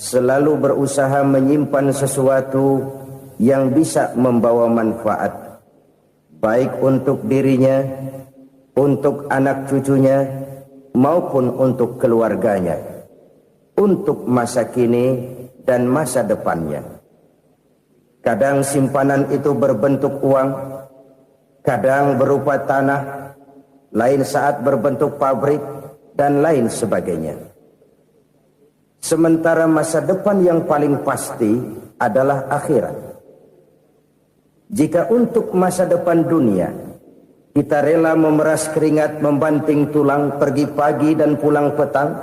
selalu berusaha menyimpan sesuatu yang bisa membawa manfaat, baik untuk dirinya, untuk anak cucunya, maupun untuk keluarganya, untuk masa kini dan masa depannya. Kadang simpanan itu berbentuk uang, kadang berupa tanah, lain saat berbentuk pabrik, dan lain sebagainya. Sementara masa depan yang paling pasti adalah akhirat. Jika untuk masa depan dunia kita rela memeras keringat, membanting tulang, pergi pagi dan pulang petang,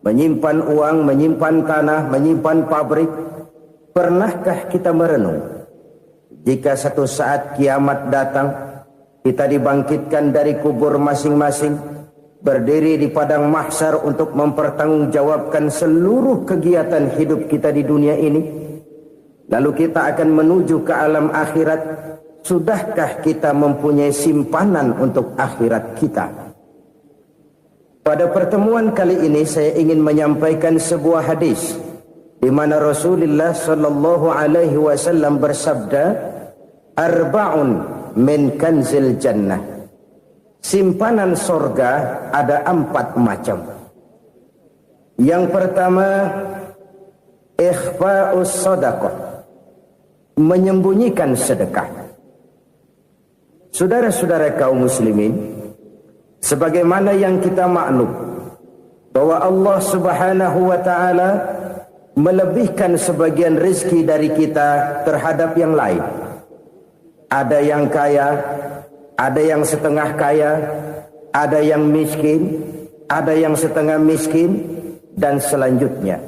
menyimpan uang, menyimpan tanah, menyimpan pabrik, pernahkah kita merenung jika satu saat kiamat datang, kita dibangkitkan dari kubur masing-masing, berdiri di padang mahsyar untuk mempertanggungjawabkan seluruh kegiatan hidup kita di dunia ini? Lalu kita akan menuju ke alam akhirat. Sudahkah kita mempunyai simpanan untuk akhirat kita? Pada pertemuan kali ini saya ingin menyampaikan sebuah hadis di mana Rasulullah sallallahu alaihi wasallam bersabda, "Arba'un min kanzil jannah." Simpanan sorga ada 4 macam. Yang pertama, ikhfa'us sadaqah, menyembunyikan sedekah. Saudara-saudara kaum muslimin, sebagaimana yang kita maklum bahwa Allah Subhanahu wa taala melebihkan sebagian rezeki dari kita terhadap yang lain. Ada yang kaya, ada yang setengah kaya, ada yang miskin, ada yang setengah miskin, dan selanjutnya.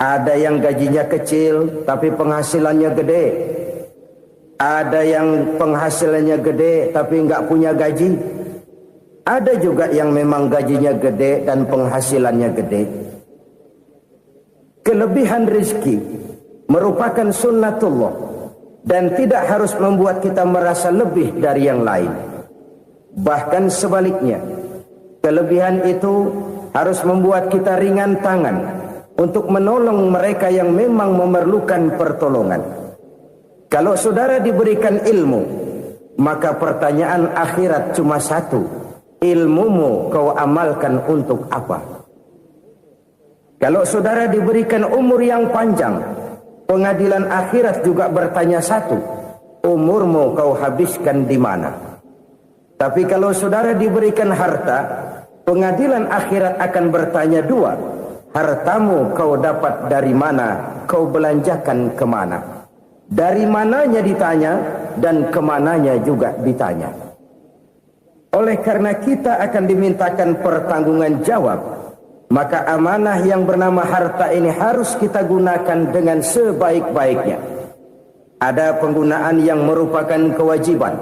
Ada yang gajinya kecil tapi penghasilannya gede. Ada yang penghasilannya gede tapi nggak punya gaji. Ada juga yang memang gajinya gede dan penghasilannya gede. Kelebihan rezeki merupakan sunnatullah dan tidak harus membuat kita merasa lebih dari yang lain. Bahkan sebaliknya, kelebihan itu harus membuat kita ringan tangan untuk menolong mereka yang memang memerlukan pertolongan. Kalau saudara diberikan ilmu, maka pertanyaan akhirat cuma satu: ilmumu kau amalkan untuk apa? Kalau saudara diberikan umur yang panjang, pengadilan akhirat juga bertanya satu: umurmu kau habiskan di mana? Tapi kalau saudara diberikan harta, pengadilan akhirat akan bertanya dua: hartamu kau dapat dari mana, kau belanjakan kemana? Dari mananya ditanya, dan kemananya juga ditanya. Oleh karena kita akan dimintakan pertanggungan jawab, maka amanah yang bernama harta ini harus kita gunakan dengan sebaik-baiknya. Ada penggunaan yang merupakan kewajiban,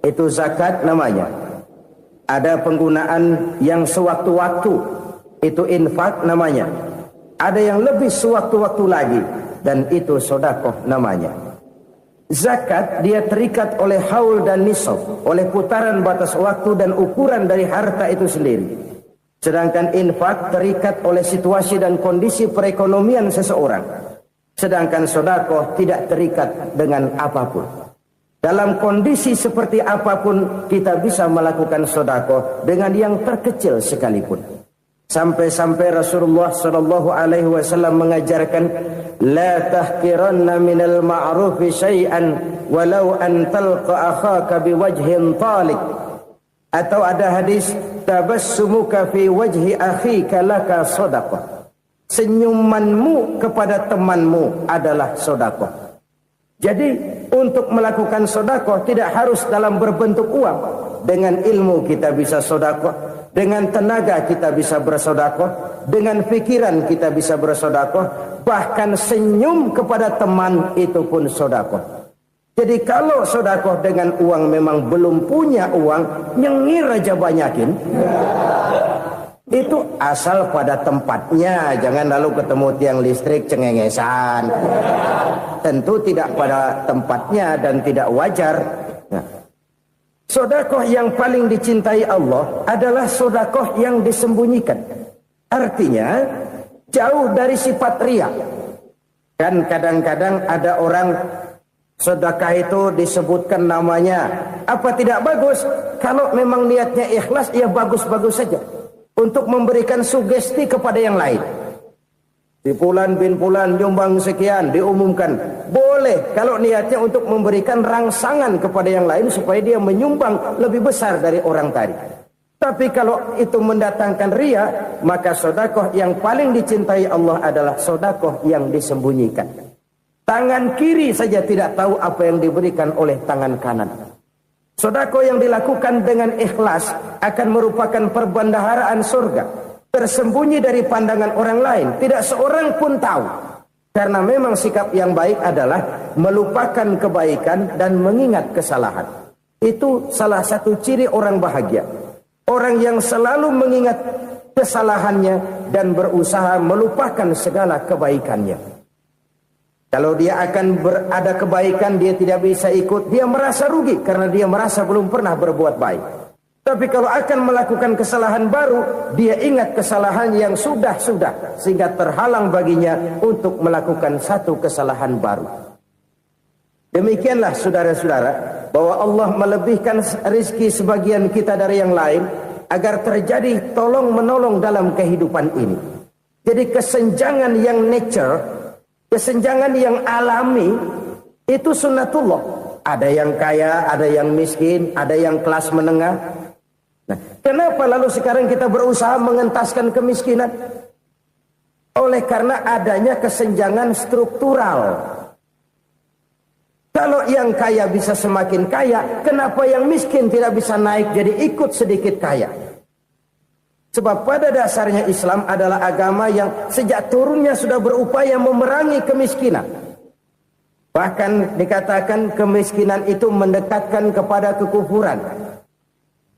itu zakat namanya. Ada penggunaan yang sewaktu-waktu, itu infak namanya. Ada yang lebih sewaktu-waktu lagi, dan itu sedekah namanya. Zakat dia terikat oleh haul dan nisab, oleh putaran batas waktu dan ukuran dari harta itu sendiri. Sedangkan infak terikat oleh situasi dan kondisi perekonomian seseorang. Sedangkan sedekah tidak terikat dengan apapun. Dalam kondisi seperti apapun kita bisa melakukan sedekah dengan yang terkecil sekalipun. Sampai-sampai Rasulullah sallallahu alaihi wasallam mengajarkan, la tahqiranna minal ma'rufi syai'an walau an talqa akhaka biwajhin talik. Atau ada hadis, tabassumuka fi wajhi akhika laka shadaqah. Senyumanmu kepada temanmu adalah sedekah. Jadi untuk melakukan sedekah tidak harus dalam berbentuk uang. Dengan ilmu kita bisa sedekah, dengan tenaga kita bisa bersedekah, dengan pikiran kita bisa bersedekah, bahkan senyum kepada teman itu pun sedekah. Jadi kalau sedekah dengan uang memang belum punya uang, nyengir aja banyakin. Itu asal pada tempatnya, jangan lalu ketemu tiang listrik cengengesan. Tentu tidak pada tempatnya dan tidak wajar. Nah, sedekah yang paling dicintai Allah adalah sedekah yang disembunyikan. Artinya, jauh dari sifat riya. Kan kadang-kadang ada orang sedekah itu disebutkan namanya, apa tidak bagus? Kalau memang niatnya ikhlas, ya bagus-bagus saja. Untuk memberikan sugesti kepada yang lain. Di Fulan bin Fulan nyumbang sekian, diumumkan. Boleh kalau niatnya untuk memberikan rangsangan kepada yang lain supaya dia menyumbang lebih besar dari orang tadi. Tapi kalau itu mendatangkan riya, maka sedekah yang paling dicintai Allah adalah sedekah yang disembunyikan. Tangan kiri saja tidak tahu apa yang diberikan oleh tangan kanan. Sedekah yang dilakukan dengan ikhlas akan merupakan perbendaharaan surga, tersembunyi dari pandangan orang lain, tidak seorang pun tahu. Karena memang sikap yang baik adalah melupakan kebaikan dan mengingat kesalahan. Itu salah satu ciri orang bahagia. Orang yang selalu mengingat kesalahannya dan berusaha melupakan segala kebaikannya. Kalau dia akan berada kebaikan, dia tidak bisa ikut, dia merasa rugi karena dia merasa belum pernah berbuat baik. Tapi kalau akan melakukan kesalahan baru, dia ingat kesalahan yang sudah-sudah, sehingga terhalang baginya untuk melakukan satu kesalahan baru. Demikianlah saudara-saudara, bahwa Allah melebihkan rizki sebagian kita dari yang lain, agar terjadi tolong-menolong dalam kehidupan ini. Jadi kesenjangan yang nature, kesenjangan yang alami, itu sunnatullah. Ada yang kaya, ada yang miskin, ada yang kelas menengah. Nah, kenapa lalu sekarang kita berusaha mengentaskan kemiskinan? Oleh karena adanya kesenjangan struktural. Kalau yang kaya bisa semakin kaya, kenapa yang miskin tidak bisa naik jadi ikut sedikit kaya? Sebab pada dasarnya Islam adalah agama yang sejak turunnya sudah berupaya memerangi kemiskinan. Bahkan dikatakan kemiskinan itu mendekatkan kepada kekufuran.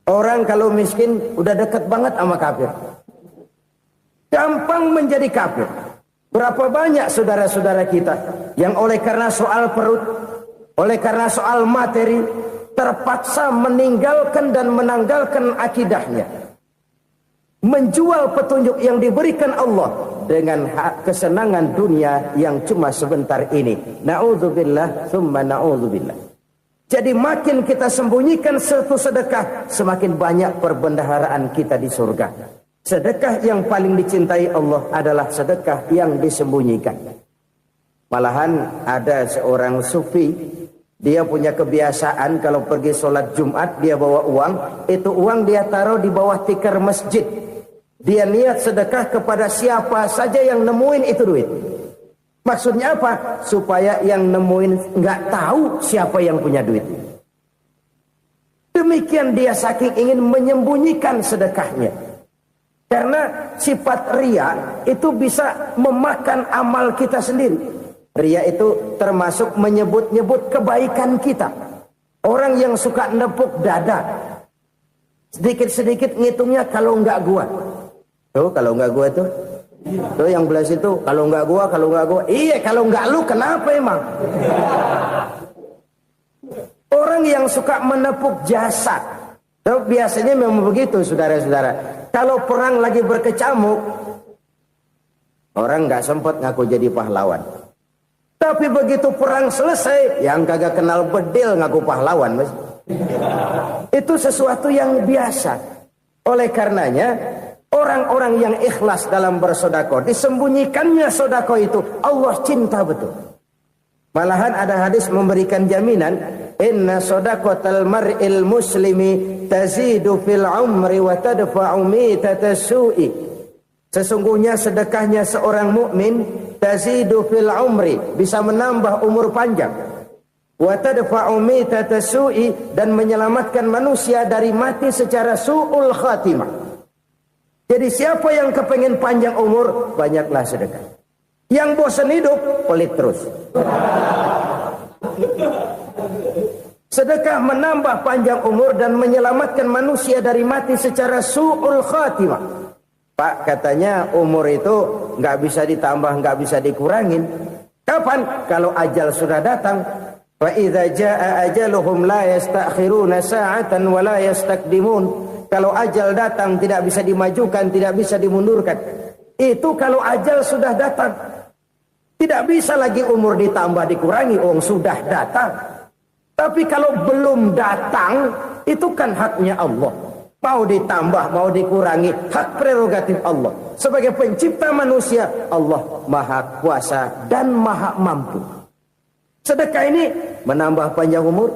Orang kalau miskin udah dekat banget sama kafir. Gampang menjadi kafir. Berapa banyak saudara-saudara kita yang oleh karena soal perut, oleh karena soal materi, terpaksa meninggalkan dan menanggalkan akidahnya. Menjual petunjuk yang diberikan Allah dengan kesenangan dunia yang cuma sebentar ini. Na'udzubillah, thumma na'udzubillah. Jadi makin kita sembunyikan satu sedekah, semakin banyak perbendaharaan kita di surga. Sedekah yang paling dicintai Allah adalah sedekah yang disembunyikan. Malahan ada seorang sufi, dia punya kebiasaan kalau pergi sholat Jumat dia bawa uang, itu uang dia taruh di bawah tikar masjid. Dia niat sedekah kepada siapa saja yang nemuin itu duit. Maksudnya apa? Supaya yang nemuin nggak tahu siapa yang punya duit. Demikian dia saking ingin menyembunyikan sedekahnya. Karena sifat riya itu bisa memakan amal kita sendiri. Riya itu termasuk menyebut-nyebut kebaikan kita. Orang yang suka nepuk dada, sedikit-sedikit ngitungnya kalau nggak gua. Tuh kalau nggak gua tuh. Tuh yang belas itu kalau nggak gua. Iya kalau nggak lu kenapa emang? Orang yang suka menepuk jasad. Tuh biasanya memang begitu saudara-saudara. Kalau perang lagi berkecamuk, orang nggak sempat ngaku jadi pahlawan. Tapi begitu perang selesai, yang kagak kenal bedil ngaku pahlawan, mas. Itu sesuatu yang biasa. Oleh karenanya, orang-orang yang ikhlas dalam bersedekah, disembunyikannya sedekah itu, Allah cinta betul. Malahan ada hadis memberikan jaminan, inna sadaqatal mar'il muslimi tazidu fil umri wa tadfa'u mitatas su'i. Sesungguhnya sedekahnya seorang mukmin tazidu fil umri, bisa menambah umur panjang. Wa tadfa'u mitatas su'i, dan menyelamatkan manusia dari mati secara su'ul khatimah. Jadi siapa yang kepengen panjang umur, banyaklah sedekah. Yang bosan hidup, pelit terus. Sedekah menambah panjang umur dan menyelamatkan manusia dari mati secara su'ul khatimah. Pak, katanya umur itu nggak bisa ditambah, nggak bisa dikurangin. Kapan? Kalau ajal sudah datang. Fa idza jaa ajaluhum la yastakhiruna sa'atan wa la yastaqdimun. Kalau ajal datang tidak bisa dimajukan, tidak bisa dimundurkan. Itu kalau ajal sudah datang. Tidak bisa lagi umur ditambah dikurangi, sudah datang. Tapi kalau belum datang, itu kan haknya Allah. Mau ditambah, mau dikurangi, hak prerogatif Allah. Sebagai pencipta manusia, Allah maha kuasa dan maha mampu. Sedekah ini menambah panjang umur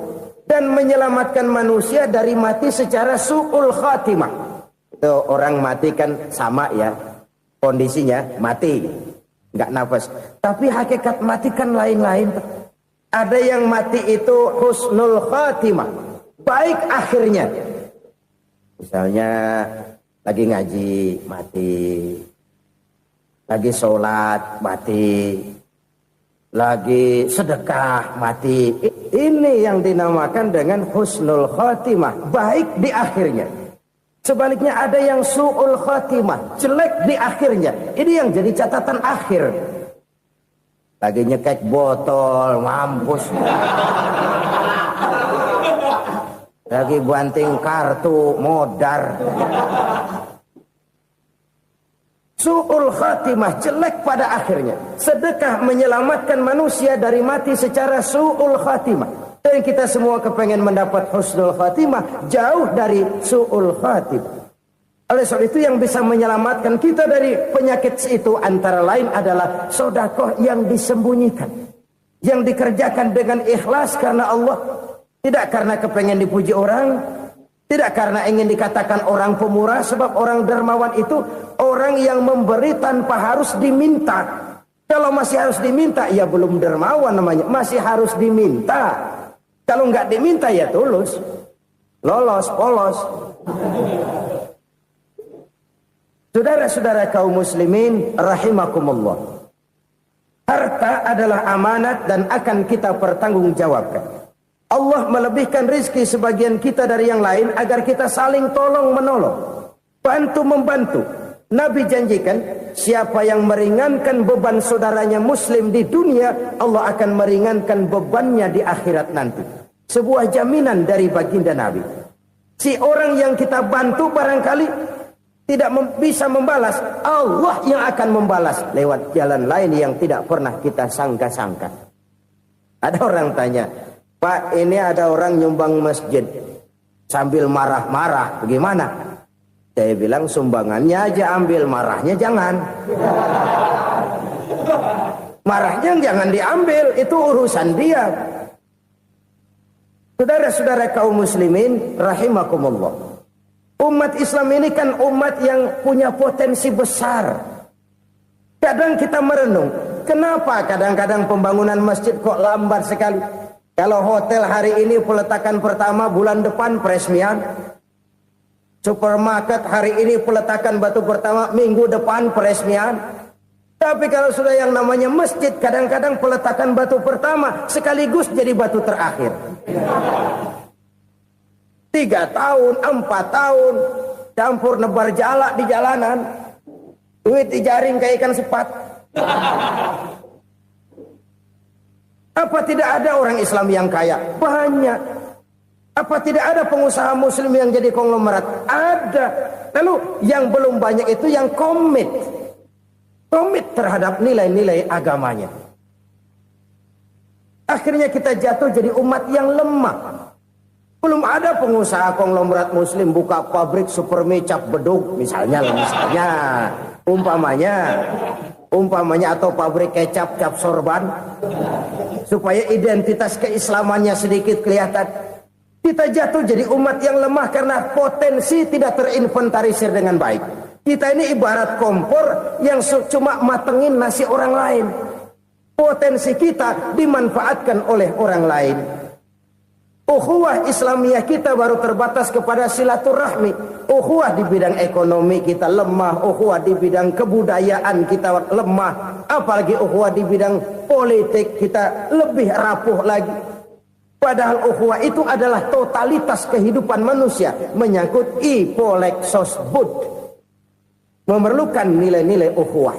dan menyelamatkan manusia dari mati secara su'ul khatimah. Itu orang mati kan sama ya, kondisinya mati, nggak nafas. Tapi hakikat mati kan lain-lain. Ada yang mati itu husnul khatimah, baik akhirnya. Misalnya lagi ngaji mati, lagi sholat mati, lagi sedekah mati. Ini yang dinamakan dengan husnul khatimah, baik di akhirnya. Sebaliknya ada yang su'ul khatimah, jelek di akhirnya. Ini yang jadi catatan akhir. Lagi nyekek botol, mampus. Lagi banting kartu, modar. Su'ul khatimah, jelek pada akhirnya. Sedekah menyelamatkan manusia dari mati secara su'ul khatimah. Dan kita semua kepengen mendapat husnul khatimah, jauh dari su'ul khatimah. Oleh sebab itu yang bisa menyelamatkan kita dari penyakit itu antara lain adalah sedekah yang disembunyikan, yang dikerjakan dengan ikhlas karena Allah. Tidak karena kepengen dipuji orang, tidak karena ingin dikatakan orang pemurah, sebab orang dermawan itu orang yang memberi tanpa harus diminta. Kalau masih harus diminta, ya belum dermawan namanya, masih harus diminta. Kalau nggak diminta ya tulus, lolos, polos. Saudara-saudara kaum muslimin rahimakumullah. Harta adalah amanat dan akan kita pertanggungjawabkan. Allah melebihkan rizki sebagian kita dari yang lain agar kita saling tolong menolong, bantu membantu. Nabi janjikan siapa yang meringankan beban saudaranya muslim di dunia, Allah akan meringankan bebannya di akhirat nanti. Sebuah jaminan dari baginda Nabi. Si orang yang kita bantu barangkali tidak bisa membalas, Allah yang akan membalas lewat jalan lain yang tidak pernah kita sangka-sangka. Ada orang tanya, Pak, ini ada orang nyumbang masjid sambil marah-marah, bagaimana? Saya bilang sumbangannya aja ambil, marahnya jangan. Marahnya jangan diambil, itu urusan dia. Saudara-saudara kaum muslimin rahimakumullah. Umat Islam ini kan umat yang punya potensi besar. Kadang kita merenung, kenapa kadang-kadang pembangunan masjid kok lambat sekali? Kalau hotel hari ini peletakan pertama, bulan depan peresmian. Supermarket hari ini peletakan batu pertama, minggu depan peresmian. Tapi kalau sudah yang namanya masjid, kadang-kadang peletakan batu pertama sekaligus jadi batu terakhir. 3 tahun, 4 tahun, campur nebar jalak di jalanan. Duit dijaring kayak ikan sepat. Apa tidak ada orang Islam yang kaya? Banyak. Apa tidak ada pengusaha muslim yang jadi konglomerat? Ada. Lalu yang belum banyak itu yang komit terhadap nilai-nilai agamanya. Akhirnya kita jatuh jadi umat yang lemah. Belum ada pengusaha konglomerat muslim buka pabrik supermi cap beduk misalnya umpamanya atau pabrik kecap cap sorban supaya identitas keislamannya sedikit kelihatan. Kita jatuh jadi umat yang lemah karena potensi tidak terinventarisir dengan baik. Kita ini ibarat kompor yang cuma matengin nasi orang lain. Potensi kita dimanfaatkan oleh orang lain. Ukhuwah Islamiyah kita baru terbatas kepada silaturahmi. Ukhuwah di bidang ekonomi kita lemah. Ukhuwah di bidang kebudayaan kita lemah. Apalagi ukhuwah di bidang politik kita lebih rapuh lagi. Padahal ukhuwah itu adalah totalitas kehidupan manusia. Menyangkut ipolek sosbud. Memerlukan nilai-nilai ukhuwah.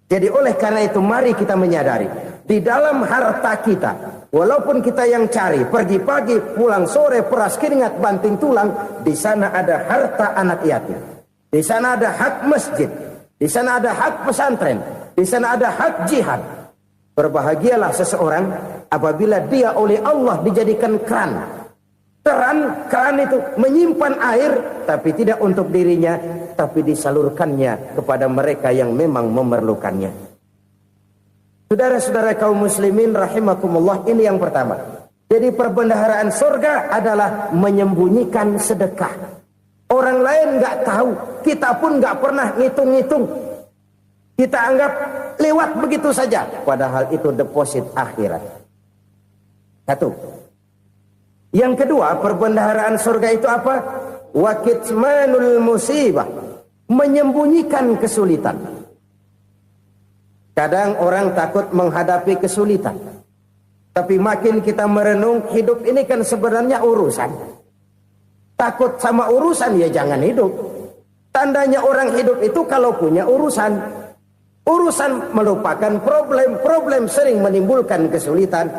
Jadi oleh karena itu mari kita menyadari. Di dalam harta kita, walaupun kita yang cari, pergi pagi, pulang sore, peras keringat, banting tulang, di sana ada harta anak yatim. Di sana ada hak masjid. di sana ada hak pesantren, di sana ada hak jihad. Berbahagialah seseorang apabila dia oleh Allah dijadikan keran. Keran itu menyimpan air, tapi tidak untuk dirinya, tapi disalurkannya kepada mereka yang memang memerlukannya. Saudara-saudara kaum muslimin rahimakumullah, ini yang pertama. Jadi perbendaharaan surga adalah menyembunyikan sedekah. Orang lain nggak tahu, kita pun nggak pernah ngitung-ngitung. Kita anggap lewat begitu saja, padahal itu deposit akhirat. Satu. Yang kedua, perbendaharaan surga itu apa? Wa kitmanul musibah, menyembunyikan kesulitan. Kadang orang takut menghadapi kesulitan, tapi makin kita merenung, hidup ini kan sebenarnya urusan. Takut sama urusan, ya jangan hidup. Tandanya orang hidup itu kalau punya urusan. Urusan melupakan problem. Problem sering menimbulkan kesulitan.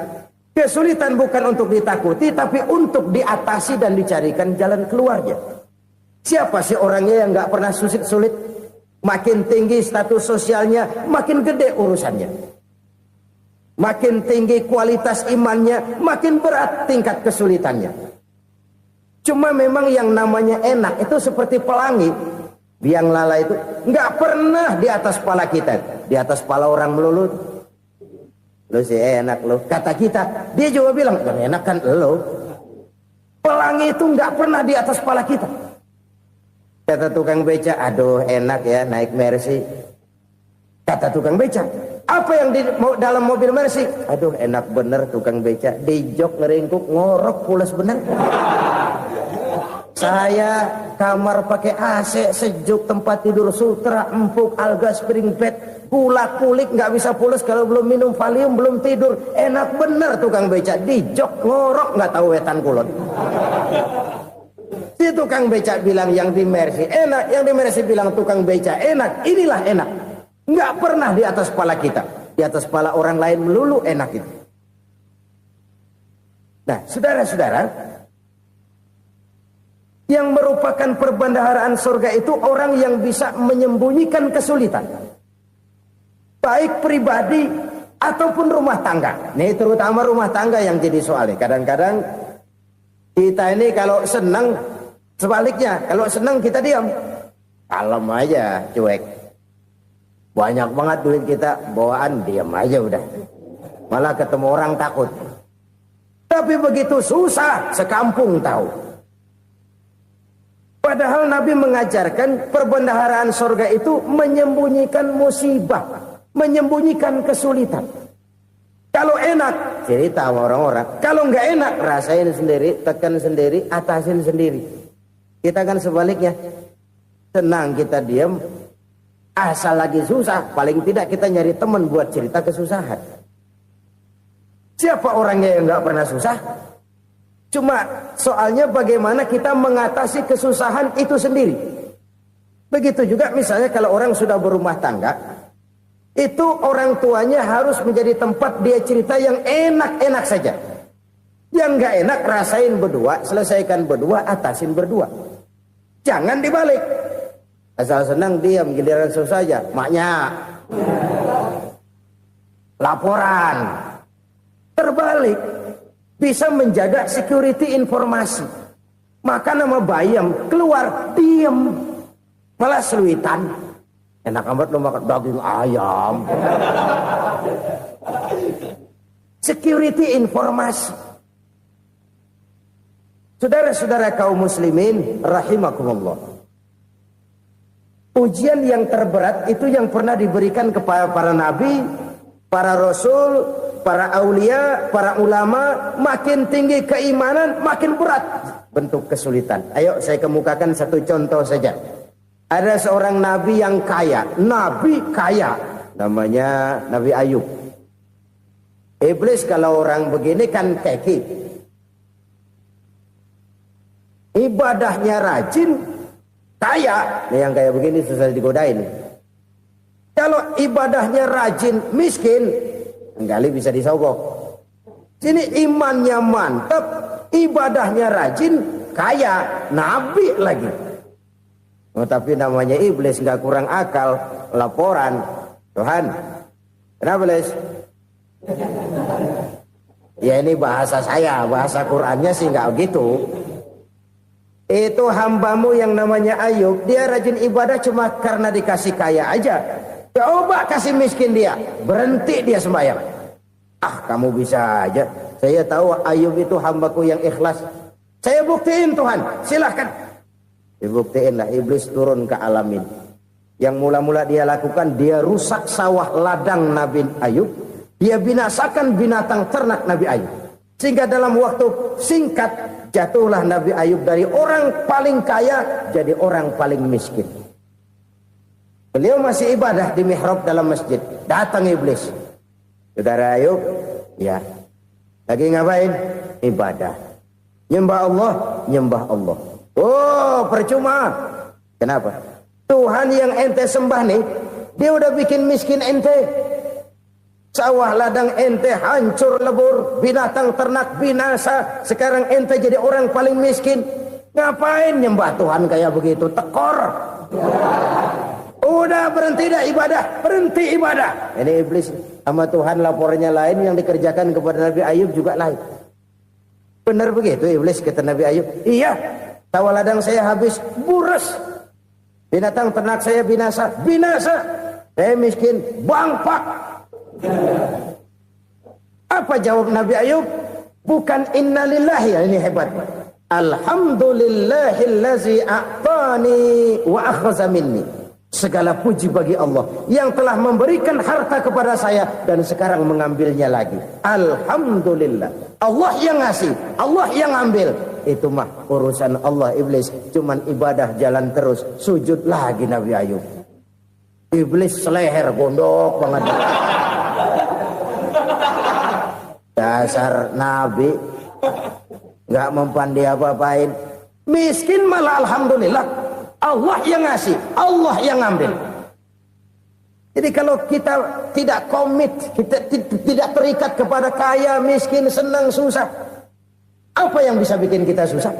Kesulitan bukan untuk ditakuti, tapi untuk diatasi dan dicarikan jalan keluarnya. Siapa sih orangnya yang gak pernah sulit-sulit? Makin tinggi status sosialnya, makin gede urusannya. Makin tinggi kualitas imannya, makin berat tingkat kesulitannya. Cuma memang yang namanya enak itu seperti pelangi. Biang lala itu nggak pernah di atas kepala kita, di atas kepala orang melulu. Lu sih enak lu, kata kita. Dia juga bilang yang enak kan lu. Pelangi itu nggak pernah di atas kepala kita. Kata tukang beca, aduh enak ya naik Mercy. Kata tukang beca, apa yang di dalam mobil Mercy? Aduh enak bener tukang beca, di jok ngeringkuk ngorok pulas bener. Saya kamar pakai AC, sejuk, tempat tidur sutra, empuk, alga, spring bed, gula kulik, nggak bisa pulas kalau belum minum Valium, belum tidur. Enak bener tukang beca, di jok ngorok nggak tahu wetan kulon. Si tukang beca bilang yang di Mercy enak, yang di Mercy bilang tukang beca enak. Inilah enak, nggak pernah di atas kepala kita, di atas kepala orang lain melulu enak itu. Nah, saudara-saudara, yang merupakan perbendaharaan surga itu orang yang bisa menyembunyikan kesulitan, baik pribadi ataupun rumah tangga. Nih terutama rumah tangga yang jadi soalnya. Kadang-kadang kita ini kalau senang, sebaliknya kalau senang kita diam, kalem aja, cuek. Banyak banget duit kita bawaan, diam aja udah. Malah ketemu orang takut. Tapi begitu susah, sekampung tahu. Padahal Nabi mengajarkan perbendaharaan surga itu menyembunyikan musibah, menyembunyikan kesulitan. Kalau enak, cerita sama orang-orang. Kalau nggak enak, rasain sendiri, tekan sendiri, atasin sendiri. Kita kan sebaliknya, senang kita diam, asal lagi susah, paling tidak kita nyari teman buat cerita kesusahan. Siapa orangnya yang nggak pernah susah? Cuma soalnya bagaimana kita mengatasi kesusahan itu sendiri. Begitu juga misalnya kalau orang sudah berumah tangga, itu orang tuanya harus menjadi tempat dia cerita yang enak-enak saja. Yang nggak enak rasain berdua, selesaikan berdua, atasin berdua. Jangan dibalik. Asal senang diam, giliran susah saja. Maknya laporan. Terbalik. Bisa menjaga security informasi. Maka nama bayam keluar diam, malah seluitan. Enak amat lo makan daging ayam. Security informasi. Saudara-saudara kaum muslimin rahimakumullah. Ujian yang terberat itu yang pernah diberikan kepada para nabi, para rasul, para aulia, para ulama. Makin tinggi keimanan, makin berat bentuk kesulitan. Ayo saya kemukakan satu contoh saja. Ada seorang nabi yang kaya, nabi kaya, namanya Nabi Ayub. Iblis kalau orang begini kan keki. Ibadahnya rajin, kaya. Nih yang kayak begini susah digodain. Kalau ibadahnya rajin, miskin, kali bisa disogok. Sini imannya mantap, ibadahnya rajin, kaya, nabi lagi. Oh, tapi namanya iblis nggak kurang akal. laporan. Tuhan, kenapa Les? Ya ini bahasa saya, bahasa Qur'annya sih nggak gitu. Itu hambamu yang namanya Ayub, dia rajin ibadah cuma karena dikasih kaya aja. Coba kasih miskin dia, berhenti dia sembahyang. Ah, kamu bisa aja. Saya tahu Ayub itu hambaku yang ikhlas. Saya buktiin Tuhan, silahkan. Dibuktiin lah, iblis turun ke alam ini. Yang mula-mula dia lakukan, dia rusak sawah ladang Nabi Ayub. Dia binasakan binatang ternak Nabi Ayub. Sehingga dalam waktu singkat, jatuhlah Nabi Ayub dari orang paling kaya, jadi orang paling miskin. Beliau masih ibadah di mihrab dalam masjid. Datang iblis. Saudara Ayub, ya. Lagi ngapain? Ibadah. Nyembah Allah, nyembah Allah. Oh, percuma. Kenapa? Tuhan yang ente sembah nih, dia udah bikin miskin ente. Sawah ladang ente hancur lebur, binatang ternak binasa. Sekarang ente jadi orang paling miskin. Ngapain nyembah Tuhan kayak begitu? Tekor. Udah berhenti dah ibadah, berhenti ibadah. Ini iblis sama Tuhan laporannya lain, yang dikerjakan kepada Nabi Ayub juga lain. Benar begitu iblis kata Nabi Ayub? Iya, sawah ladang saya habis, buras. Binatang ternak saya binasa, binasa. Saya miskin, bangpak. Apa jawab Nabi Ayub? Bukan innalillahi, ya ini hebat. Alhamdulillahillazi a'tani wa akhadha minni. Segala puji bagi Allah yang telah memberikan harta kepada saya dan sekarang mengambilnya lagi. Alhamdulillah. Allah yang ngasih, Allah yang ambil. Itu mah urusan Allah. Iblis cuman ibadah jalan terus, sujud lagi Nabi Ayub. Iblis seleher gondok banget. Dasar Nabi nggak mempan dia apa-apain. Miskin malah alhamdulillah. Allah yang ngasih, Allah yang ngambil. Jadi kalau kita tidak komit, kita tidak terikat kepada kaya, miskin, senang, susah, apa yang bisa bikin kita susah?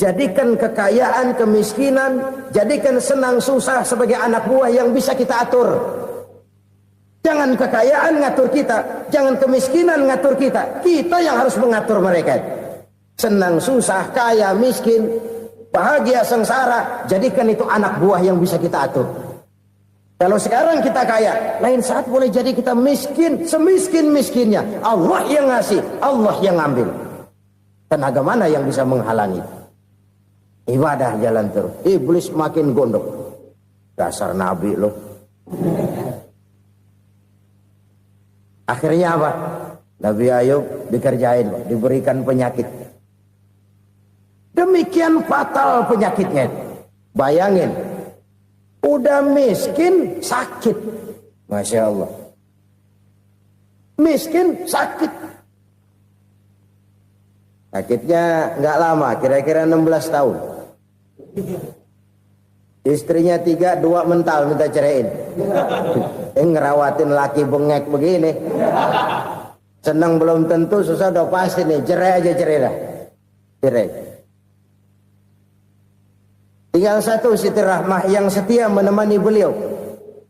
Jadikan kekayaan, kemiskinan, jadikan senang, susah sebagai anak buah yang bisa kita atur. Jangan kekayaan ngatur kita, jangan kemiskinan ngatur kita. Kita yang harus mengatur mereka. Senang, susah, kaya, miskin, bahagia, sengsara, jadikan itu anak buah yang bisa kita atur. Kalau sekarang kita kaya, lain saat boleh jadi kita miskin, semiskin-miskinnya. Allah yang ngasih, Allah yang ngambil. Tenaga mana yang bisa menghalangi? Ibadah jalan terus. Iblis makin gondok. Dasar Nabi loh. Akhirnya apa? Nabi Ayub dikerjain, diberikan penyakit. Demikian fatal penyakitnya. Bayangin, udah miskin sakit. Masya Allah. Miskin sakit. Sakitnya nggak lama, kira-kira 16 tahun. Istrinya 3, 2 mental minta ceraiin. Ngerawatin laki bengek begini. Senang belum tentu, susah udah pasti nih. Cerai aja, cerai dah. Cerai. Tinggal satu Siti Rahmah yang setia menemani beliau.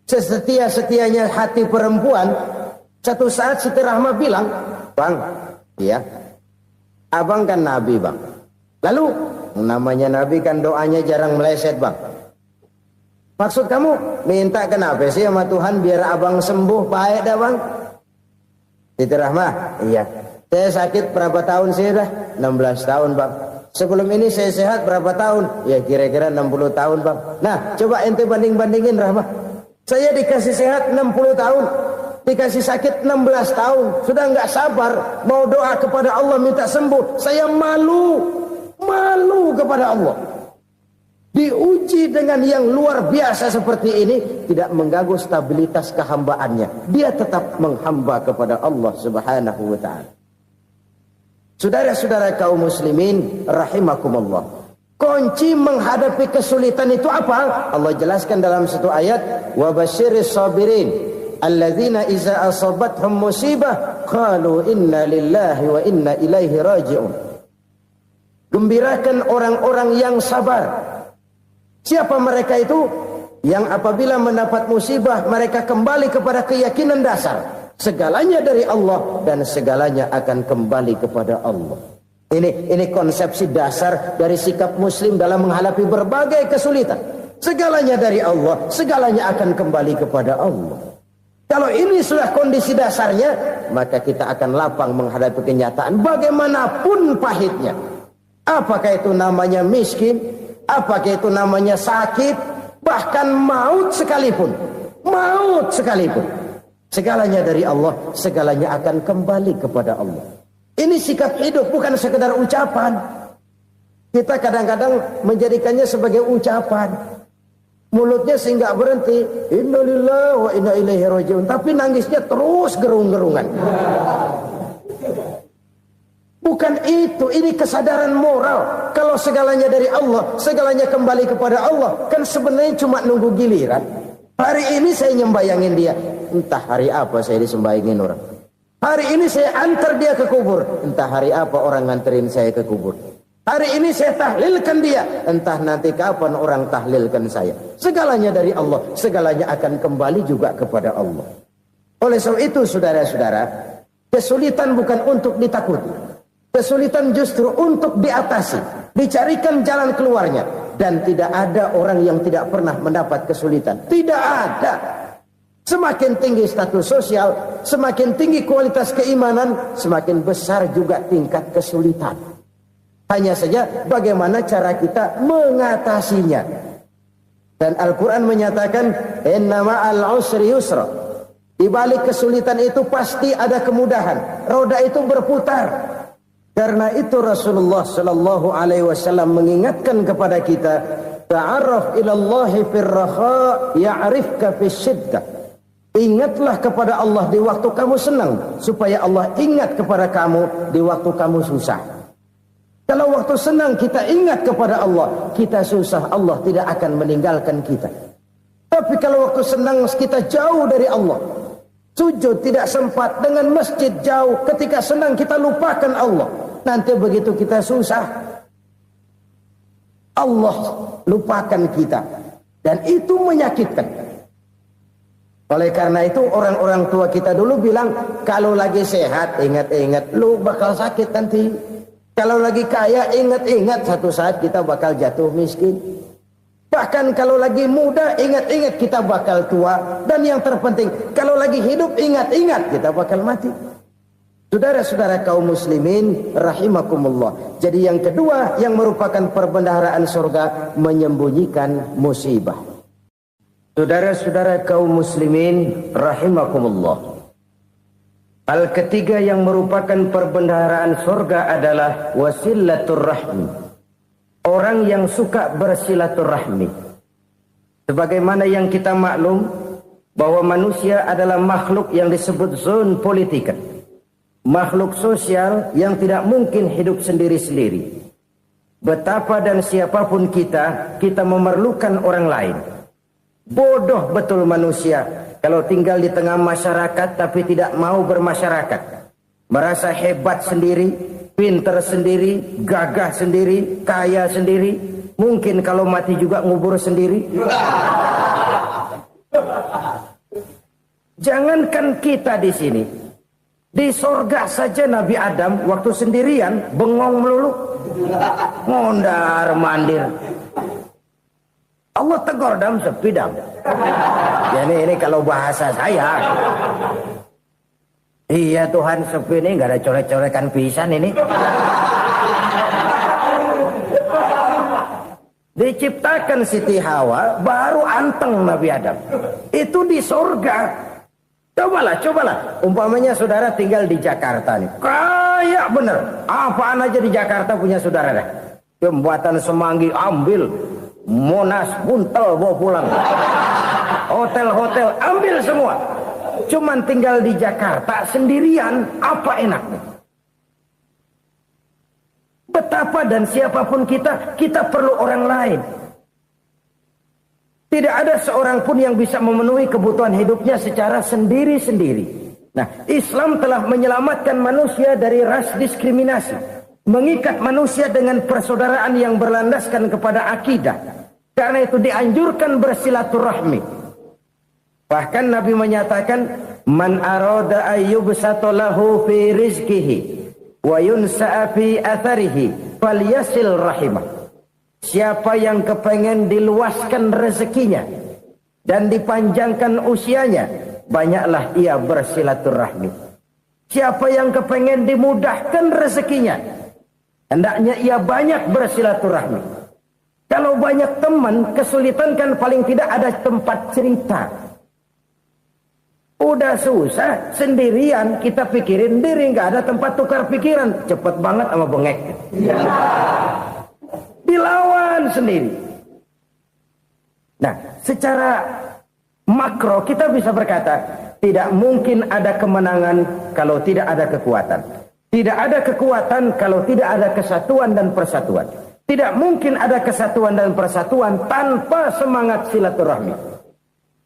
Sesetia-setianya hati perempuan. Satu saat Siti Rahmah bilang, "Bang, iya, abang kan Nabi bang. Lalu namanya Nabi kan doanya jarang meleset bang. Maksud kamu minta kenapa sih sama Tuhan biar abang sembuh baik dah bang?" Siti Rahmah, iya. Saya sakit berapa tahun sih dah? 16 tahun bang. Sebelum ini saya sehat berapa tahun? Ya kira-kira 60 tahun bang. Nah coba ente banding-bandingin Rahmah. Saya dikasih sehat 60 tahun. Dikasih sakit 16 tahun. Sudah nggak sabar mau doa kepada Allah minta sembuh. Saya malu kepada Allah. Diuji dengan yang luar biasa seperti ini, tidak mengganggu stabilitas kehambaannya. Dia tetap menghamba kepada Allah Subhanahu wa ta'ala. Saudara-saudara kaum muslimin rahimakumullah. Kunci menghadapi kesulitan itu apa? Allah jelaskan dalam satu ayat, wa basyiris sabirin alladzina iza asabathum musibah qalu inna lillahi wa inna ilaihi raji'un. Gembirakan orang-orang yang sabar. Siapa mereka itu? yang apabila mendapat musibah mereka kembali kepada keyakinan dasar segalanya dari Allah dan segalanya akan kembali kepada Allah. Ini konsepsi dasar dari sikap muslim dalam menghadapi berbagai kesulitan. Segalanya dari Allah, segalanya akan kembali kepada Allah. Kalau ini sudah kondisi dasarnya, maka kita akan lapang menghadapi kenyataan bagaimanapun pahitnya. Apakah itu namanya miskin, apakah itu namanya sakit, bahkan maut sekalipun. Maut sekalipun. Segalanya dari Allah, segalanya akan kembali kepada Allah. Ini sikap hidup, bukan sekedar ucapan. Kita kadang-kadang menjadikannya sebagai ucapan. Mulutnya sehingga berhenti, innalillahi wa inna ilaihi rajiun, tapi nangisnya terus gerung-gerungan. Bukan itu, ini kesadaran moral. Kalau segalanya dari Allah, segalanya kembali kepada Allah, kan sebenarnya cuma nunggu giliran. Hari ini saya nyembayangin dia, entah hari apa saya disembayangin orang. Hari ini saya antar dia ke kubur, entah hari apa orang nganterin saya ke kubur. Hari ini saya tahlilkan dia, entah nanti kapan orang tahlilkan saya. Segalanya dari Allah, segalanya akan kembali juga kepada Allah. Oleh sebab itu saudara-saudara, kesulitan bukan untuk ditakuti. Kesulitan justru untuk diatasi, dicarikan jalan keluarnya. Dan tidak ada orang yang tidak pernah mendapat kesulitan. Tidak ada. Semakin tinggi status sosial, semakin tinggi kualitas keimanan, semakin besar juga tingkat kesulitan. Hanya saja bagaimana cara kita mengatasinya. Dan Al-Quran menyatakan, inna ma'al usri yusra. Di balik kesulitan itu pasti ada kemudahan. Roda itu berputar. Karena itu Rasulullah sallallahu alaihi wasallam mengingatkan kepada kita, ta'arraf ila Allah fir raha ya'rifka fis syiddah. Ingatlah kepada Allah di waktu kamu senang, supaya Allah ingat kepada kamu di waktu kamu susah. Kalau waktu senang kita ingat kepada Allah, kita susah, Allah tidak akan meninggalkan kita. Tapi kalau waktu senang kita jauh dari Allah, sujud tidak sempat, dengan masjid jauh, ketika senang kita lupakan Allah. Nanti begitu kita susah, Allah lupakan kita. Dan itu menyakitkan. Oleh karena itu orang-orang tua kita dulu bilang, kalau lagi sehat ingat-ingat lu bakal sakit nanti. Kalau lagi kaya ingat-ingat satu saat kita bakal jatuh miskin. Bahkan kalau lagi muda ingat-ingat kita bakal tua. Dan yang terpenting, kalau lagi hidup ingat-ingat kita bakal mati. Saudara-saudara kaum muslimin rahimakumullah. Jadi yang kedua yang merupakan perbendaharaan surga, menyembunyikan musibah. Saudara-saudara kaum muslimin rahimakumullah. Hal ketiga yang merupakan perbendaharaan surga adalah wasilatur rahmi. Orang yang suka bersilaturahmi. Sebagaimana yang kita maklum bahwa manusia adalah makhluk yang disebut zon politika. Makhluk sosial yang tidak mungkin hidup sendiri-sendiri. Betapa dan siapapun kita memerlukan orang lain. Bodoh betul manusia kalau tinggal di tengah masyarakat tapi tidak mau bermasyarakat. Merasa hebat sendiri, pinter sendiri, gagah sendiri, kaya sendiri. Mungkin kalau mati juga ngubur sendiri. Jangankan kita di sini. Di sorga saja Nabi Adam waktu sendirian bengong melulu, ngondar mandir. Allah tegur dam sepi dam. Jadi ini kalau bahasa saya, iya Tuhan sepi ini nggak ada coret-corekan pisan ini. Diciptakan Siti Hawa baru anteng Nabi Adam. Itu di sorga. Cobalah. Umpamanya saudara tinggal di Jakarta nih. Kayak bener. Apaan aja di Jakarta punya saudara dah. Jembatan Semanggi ambil. Monas, Buntel bawa pulang. Hotel-hotel ambil semua. Cuman tinggal di Jakarta sendirian. Apa enaknya? Betapa dan siapapun kita perlu orang lain. Tidak ada seorang pun yang bisa memenuhi kebutuhan hidupnya secara sendiri-sendiri. Nah, Islam telah menyelamatkan manusia dari ras diskriminasi. Mengikat manusia dengan persaudaraan yang berlandaskan kepada akidah. Karena itu dianjurkan bersilaturahmi. Bahkan Nabi menyatakan, man arada ayyubsata lahu fi rizqihi wa yunsa'a fi atharihi falyasil rahimah. Siapa yang kepengen diluaskan rezekinya dan dipanjangkan usianya, banyaklah ia bersilaturahmi. Siapa yang kepengen dimudahkan rezekinya, hendaknya ia banyak bersilaturahmi. Kalau banyak teman, kesulitan kan paling tidak ada tempat cerita. Udah susah, sendirian kita pikirin diri, nggak ada tempat tukar pikiran. Cepet banget sama bengek. Dilawan sendiri. Nah, secara makro kita bisa berkata, tidak mungkin ada kemenangan kalau tidak ada kekuatan. Tidak ada kekuatan kalau tidak ada kesatuan dan persatuan. Tidak mungkin ada kesatuan dan persatuan tanpa semangat silaturahmi.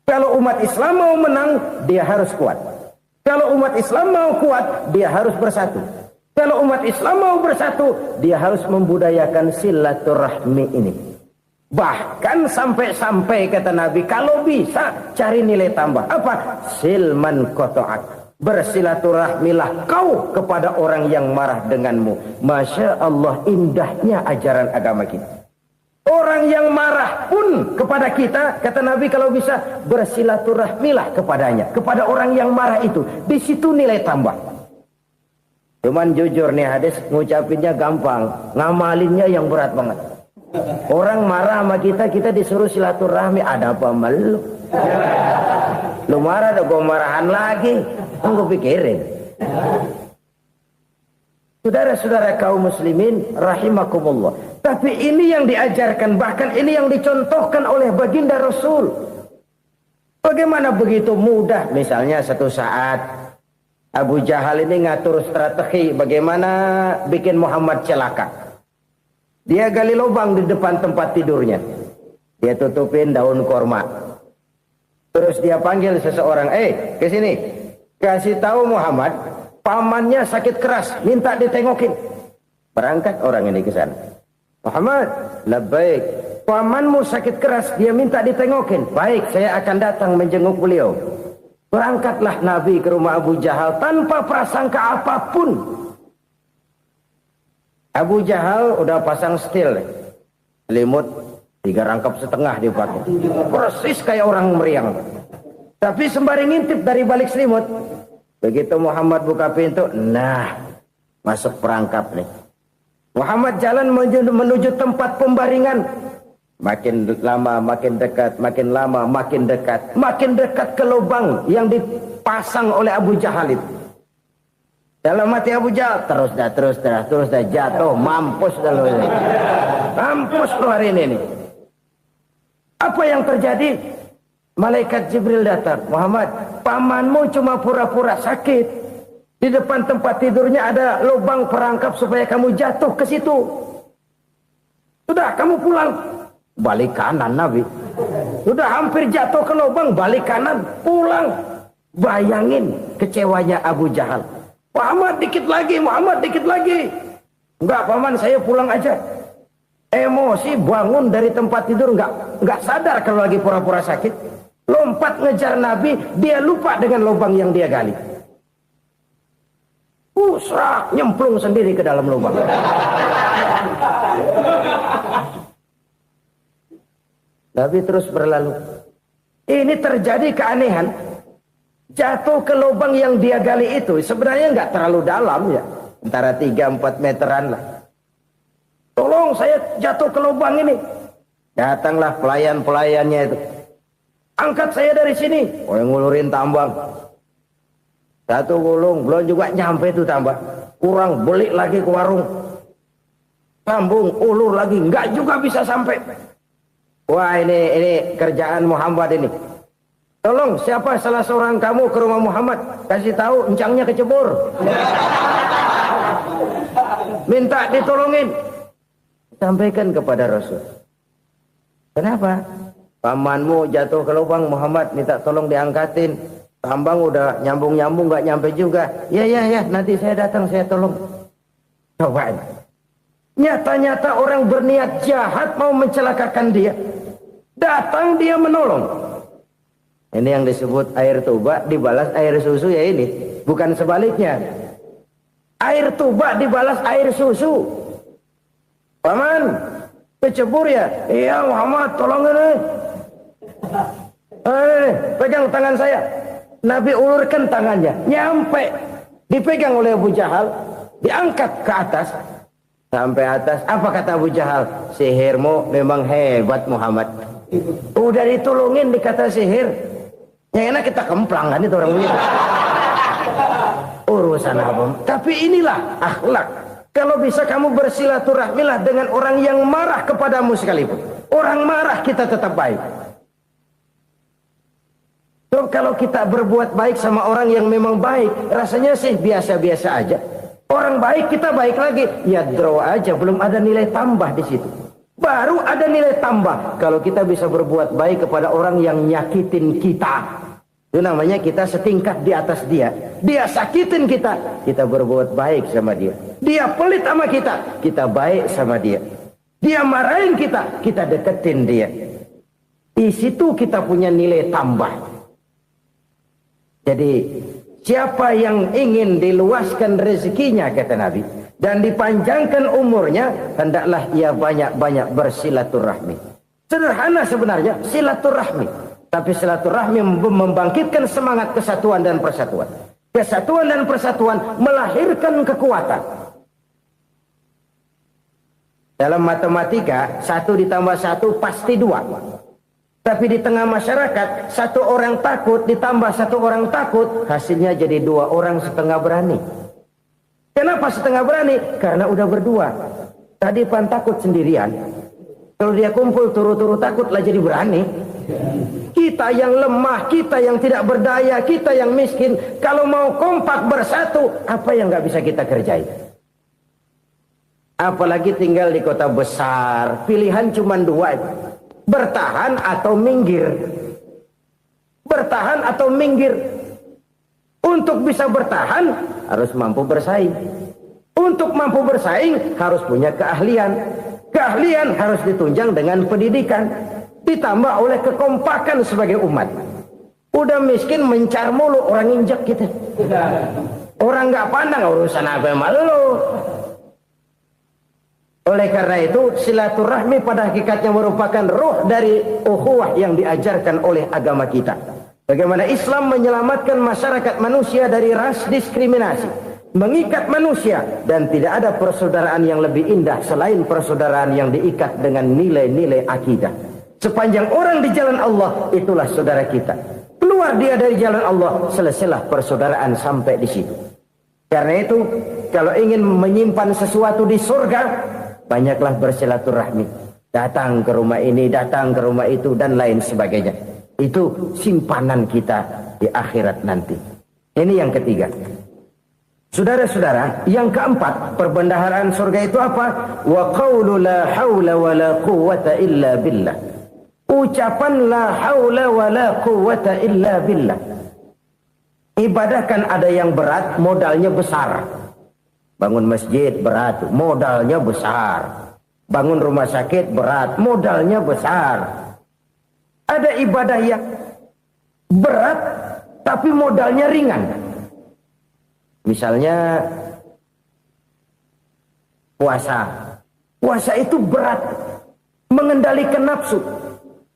Kalau umat Islam mau menang, dia harus kuat. Kalau umat Islam mau kuat, dia harus bersatu. Kalau umat Islam mau bersatu, dia harus membudayakan silaturahmi ini. Bahkan sampai-sampai kata Nabi, kalau bisa cari nilai tambah. Apa? Silman qata'ak. Bersilaturahmilah kau kepada orang yang marah denganmu. Masya Allah, indahnya ajaran agama kita. Orang yang marah pun kepada kita, kata Nabi, kalau bisa bersilaturahmilah kepadanya, kepada orang yang marah itu. Di situ nilai tambah. Cuman jujur nih hadis, ngucapinnya gampang, ngamalinnya yang berat banget. Orang marah sama kita, kita disuruh silaturahmi, ada apa malu? Lu marah, ada gue marahan lagi. Tunggu pikirin. Saudara-saudara kaum muslimin rahimakumullah. Tapi ini yang diajarkan, bahkan ini yang dicontohkan oleh baginda Rasul. Bagaimana begitu mudah? Misalnya satu saat Abu Jahal ini ngatur strategi bagaimana bikin Muhammad celaka. Dia gali lubang di depan tempat tidurnya. Dia tutupin daun korma. Terus dia panggil seseorang, ke sini. Kasih tahu Muhammad, pamannya sakit keras, minta ditengokin. Berangkat orang ini ke sana. Muhammad, labbaik. Pamanmu sakit keras, dia minta ditengokin. Baik, saya akan datang menjenguk beliau. Berangkatlah Nabi ke rumah Abu Jahal tanpa prasangka apapun. Abu Jahal udah pasang setil, selimut 3 rangkap setengah dipakai. Persis kayak orang meriang. Tapi sembari ngintip dari balik selimut. Begitu Muhammad buka pintu, nah, masuk perangkap nih. Muhammad jalan menuju tempat pembaringan. Makin lama makin dekat, makin lama makin dekat. Makin dekat ke lubang yang dipasang oleh Abu Jahal itu. Dalam hati Abu Jahal, terus dah jatuh, mampus dah lo ini. Mampus lo hari ini nih. Apa yang terjadi? Malaikat Jibril datang. Muhammad, pamanmu cuma pura-pura sakit. Di depan tempat tidurnya ada lubang perangkap supaya kamu jatuh ke situ. Sudah, kamu pulang. Balik kanan Nabi. Sudah hampir jatuh ke lubang, balik kanan, pulang. Bayangin kecewanya Abu Jahal. Muhammad dikit lagi, Muhammad dikit lagi. Enggak, paman, saya pulang aja. Emosi bangun dari tempat tidur, enggak sadar kalau lagi pura-pura sakit. Lompat ngejar Nabi, dia lupa dengan lubang yang dia gali. Serak, nyemplung sendiri ke dalam lubang. Nabi terus berlalu. Ini terjadi keanehan. Jatuh ke lubang yang dia gali itu sebenarnya nggak terlalu dalam ya. Antara 3-4 meteran lah. Tolong, saya jatuh ke lubang ini. Datanglah pelayan-pelayannya itu. Angkat saya dari sini. Ngulurin tambang. Satu gulung, belum juga nyampe itu tambang. Kurang, beli lagi ke warung. Sambung, ulur lagi, nggak juga bisa sampai. Wah, ini kerjaan Muhammad ini. Tolong, siapa salah seorang kamu ke rumah Muhammad, kasih tahu encangnya kecebur. Minta ditolongin. Sampaikan kepada Rasul. Kenapa? Pamanmu jatuh ke lubang, Muhammad minta tolong diangkatin. Tambang udah nyambung-nyambung nggak nyampe juga. Ya, nanti saya datang, saya tolong. Coba. Nyata-nyata orang berniat jahat mau mencelakakan dia. Datang dia menolong. Ini yang disebut air tuba dibalas air susu ya ini. Bukan sebaliknya. Air tuba dibalas air susu. Paman, kecebur ya? Iya Muhammad, tolong ini. Pegang tangan saya. Nabi ulurkan tangannya. Nyampe. Dipegang oleh Abu Jahal. Diangkat ke atas. Sampai atas. Apa kata Abu Jahal? Sihirmu memang hebat Muhammad. Udah ditolongin dikata sihir. Yang enak kita kemplang kan itu orang begitu. Urusan apa? Tapi inilah akhlak. Kalau bisa kamu bersilaturahmilah dengan orang yang marah kepadamu sekalipun. Orang marah kita tetap baik. So, kalau kita berbuat baik sama orang yang memang baik, rasanya sih biasa-biasa aja. Orang baik kita baik lagi, ya draw aja, belum ada nilai tambah di situ. Baru ada nilai tambah kalau kita bisa berbuat baik kepada orang yang nyakitin kita. Itu namanya kita setingkat di atas dia. Dia sakitin kita, kita berbuat baik sama dia. Dia pelit sama kita, kita baik sama dia. Dia marahin kita, kita deketin dia. Di situ kita punya nilai tambah. Jadi siapa yang ingin diluaskan rezekinya kata Nabi dan dipanjangkan umurnya, hendaklah ia banyak-banyak bersilaturahmi. Sederhana sebenarnya silaturahmi. Tapi silaturahmi membangkitkan semangat kesatuan dan persatuan. Kesatuan dan persatuan melahirkan kekuatan. Dalam matematika, 1 ditambah 1 pasti 2. Tapi di tengah masyarakat, 1 orang takut ditambah 1 orang takut, hasilnya jadi 2 orang setengah berani. Kenapa setengah berani? Karena udah berdua. Tadi pan takut sendirian. Kalau dia kumpul turu-turu takutlah jadi berani. Kita yang lemah, kita yang tidak berdaya, kita yang miskin, kalau mau kompak bersatu, apa yang nggak bisa kita kerjain? Apalagi tinggal di kota besar, pilihan cuma 2, bertahan atau minggir. Bertahan atau minggir. Untuk bisa bertahan harus mampu bersaing. Untuk mampu bersaing harus punya keahlian. Keahlian harus ditunjang dengan pendidikan. Ditambah oleh kekompakan sebagai umat. Udah miskin mencar mulu, orang injek kita. Orang nggak pandang urusan apa malu. Oleh karena itu silaturahmi pada hakikatnya merupakan roh dari ukhuwah yang diajarkan oleh agama kita. Bagaimana Islam menyelamatkan masyarakat manusia dari ras diskriminasi, mengikat manusia, dan tidak ada persaudaraan yang lebih indah selain persaudaraan yang diikat dengan nilai-nilai akidah. Sepanjang orang di jalan Allah, itulah saudara kita. Keluar dia dari jalan Allah, selesailah persaudaraan sampai di situ. Karena itu, kalau ingin menyimpan sesuatu di surga, banyaklah bersilaturahmi. Datang ke rumah ini, datang ke rumah itu, dan lain sebagainya. Itu simpanan kita di akhirat nanti. Ini yang ketiga. Saudara-saudara, yang keempat, perbendaharaan surga itu apa? Wa qawlu la hawla wa la quwwata illa billah. Ucapan la haula wa la quwwata illa billah. Ibadah kan ada yang berat, modalnya besar. Bangun masjid berat, modalnya besar. Bangun rumah sakit berat, modalnya besar. Ada ibadah yang berat, tapi modalnya ringan. Misalnya puasa. Puasa itu berat, mengendalikan nafsu.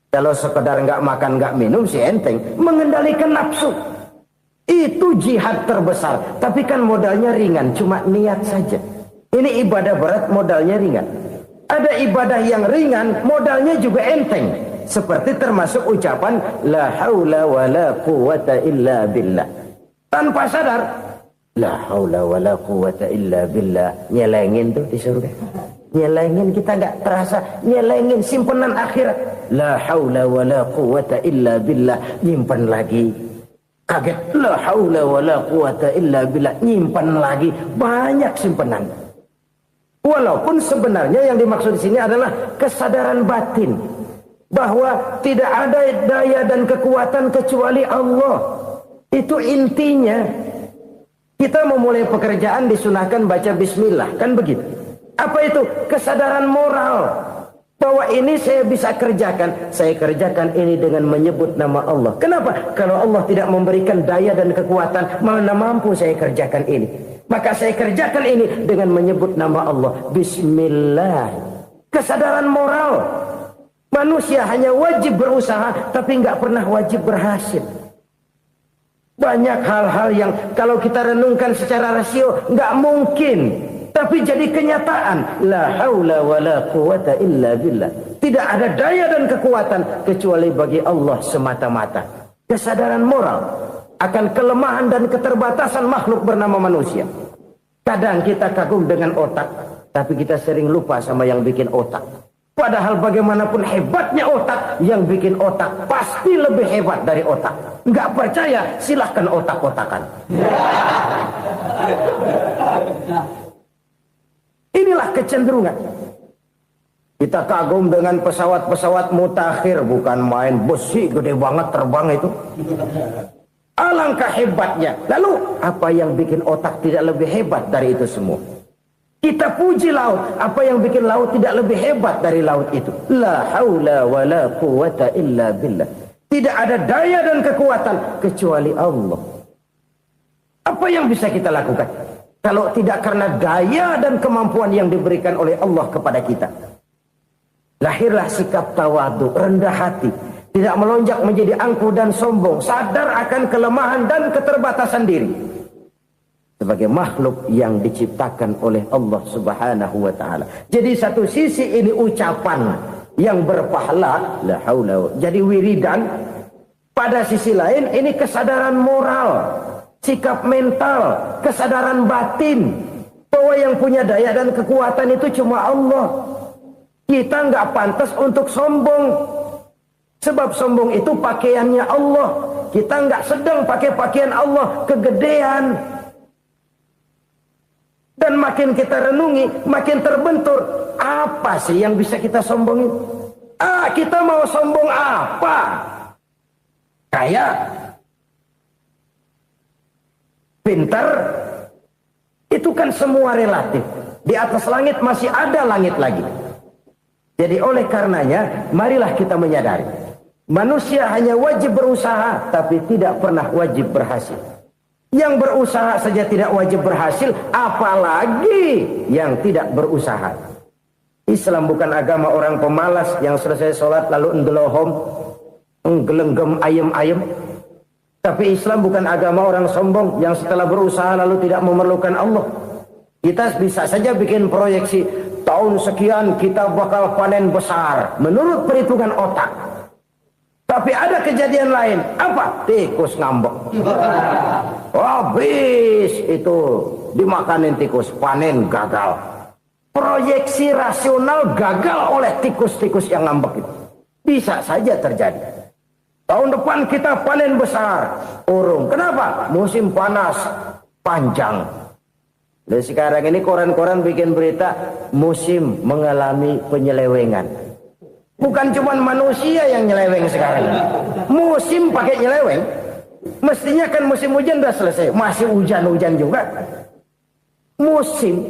Kalau sekedar nggak makan nggak minum sih enteng, mengendalikan nafsu itu jihad terbesar. Tapi kan modalnya ringan, cuma niat saja. Ini ibadah berat, modalnya ringan. Ada ibadah yang ringan, modalnya juga enteng. Seperti termasuk ucapan la haula wa la quwwata illa billah. Tanpa sadar, la haula wa la quwwata illa billah, nyelengin tuh di surga. Nyelengin, kita nggak terasa, nyelengin simpenan akhirat. La haula wa la quwwata illa billah, nyimpan lagi. Kaget, la haula wa la quwwata illa billah, nyimpan lagi. Banyak simpenan. Walaupun sebenarnya yang dimaksud di sini adalah kesadaran batin bahwa tidak ada daya dan kekuatan kecuali Allah. Itu intinya. Kita memulai pekerjaan disunahkan baca bismillah, kan begitu. Apa itu? Kesadaran moral. Bahwa ini saya bisa kerjakan. Saya kerjakan ini dengan menyebut nama Allah. Kenapa? Kalau Allah tidak memberikan daya dan kekuatan, mana mampu saya kerjakan ini. Maka saya kerjakan ini dengan menyebut nama Allah. Bismillah. Kesadaran moral. Manusia hanya wajib berusaha, tapi nggak pernah wajib berhasil. Banyak hal-hal yang kalau kita renungkan secara rasio nggak mungkin. Tapi jadi kenyataan. La haula wa la quwata illa billah. Tidak ada daya dan kekuatan kecuali bagi Allah semata-mata. Kesadaran moral akan kelemahan dan keterbatasan makhluk bernama manusia. Kadang kita kagum dengan otak, tapi kita sering lupa sama yang bikin otak. Padahal bagaimanapun hebatnya otak, yang bikin otak pasti lebih hebat dari otak. Nggak percaya, silahkan otak-otakan. Inilah kecenderungan. Kita kagum dengan pesawat-pesawat mutakhir, bukan main besi gede banget terbang itu. Alangkah hebatnya. Lalu apa yang bikin otak tidak lebih hebat dari itu semua? Kita puji laut, apa yang bikin laut tidak lebih hebat dari laut itu? La haula wa la quwata illa billah. Tidak ada daya dan kekuatan kecuali Allah. Apa yang bisa kita lakukan? Kalau tidak karena daya dan kemampuan yang diberikan oleh Allah kepada kita. Lahirlah sikap tawadu, rendah hati. Tidak melonjak menjadi angkuh dan sombong. Sadar akan kelemahan dan keterbatasan diri. Sebagai makhluk yang diciptakan oleh Allah subhanahu wa ta'ala. Jadi satu sisi ini ucapan yang berpahala. La haula. Jadi wiridan. Pada sisi lain ini kesadaran moral. Sikap mental, kesadaran batin bahwa yang punya daya dan kekuatan itu cuma Allah. Kita nggak pantas untuk sombong, sebab sombong itu pakaiannya Allah. Kita nggak sedang pakai pakaian Allah, kegedean. Dan makin kita renungi, makin terbentur. Apa sih yang bisa kita sombongin? Kita mau sombong apa? Kaya, pintar, itu kan semua relatif. Di atas langit masih ada langit lagi. Jadi oleh karenanya, marilah kita menyadari. Manusia hanya wajib berusaha, tapi tidak pernah wajib berhasil. Yang berusaha saja tidak wajib berhasil, apalagi yang tidak berusaha. Islam bukan agama orang pemalas yang selesai sholat lalu endelohom, nggelenggem ayem-ayem. Tapi Islam bukan agama orang sombong yang setelah berusaha lalu tidak memerlukan Allah. Kita bisa saja bikin proyeksi tahun sekian kita bakal panen besar menurut perhitungan otak. Tapi ada kejadian lain. Apa? Tikus ngambek. Habis itu dimakanin tikus, panen gagal. Proyeksi rasional gagal oleh tikus-tikus yang ngambek itu. Bisa saja terjadi. Tahun depan kita panen besar. Urung. Kenapa? Musim panas panjang. Dan sekarang ini koran-koran bikin berita musim mengalami penyelewengan. Bukan cuma manusia yang nyeleweng sekarang. Musim pakai nyeleweng. Mestinya kan musim hujan udah selesai. Masih hujan-hujan juga. Musim.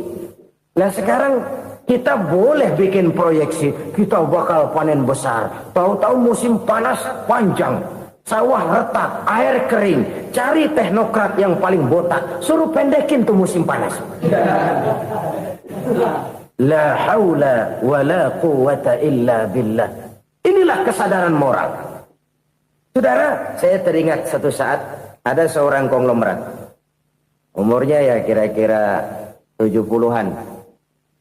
Nah sekarang kita boleh bikin proyeksi. Kita bakal panen besar. Tahu-tahu musim panas panjang. Sawah retak, air kering. Cari teknokrat yang paling botak. Suruh pendekin tuh musim panas. La haula wa la quwata illa billah. Inilah kesadaran moral. Saudara, saya teringat satu saat ada seorang konglomerat. Umurnya ya kira-kira 70-an.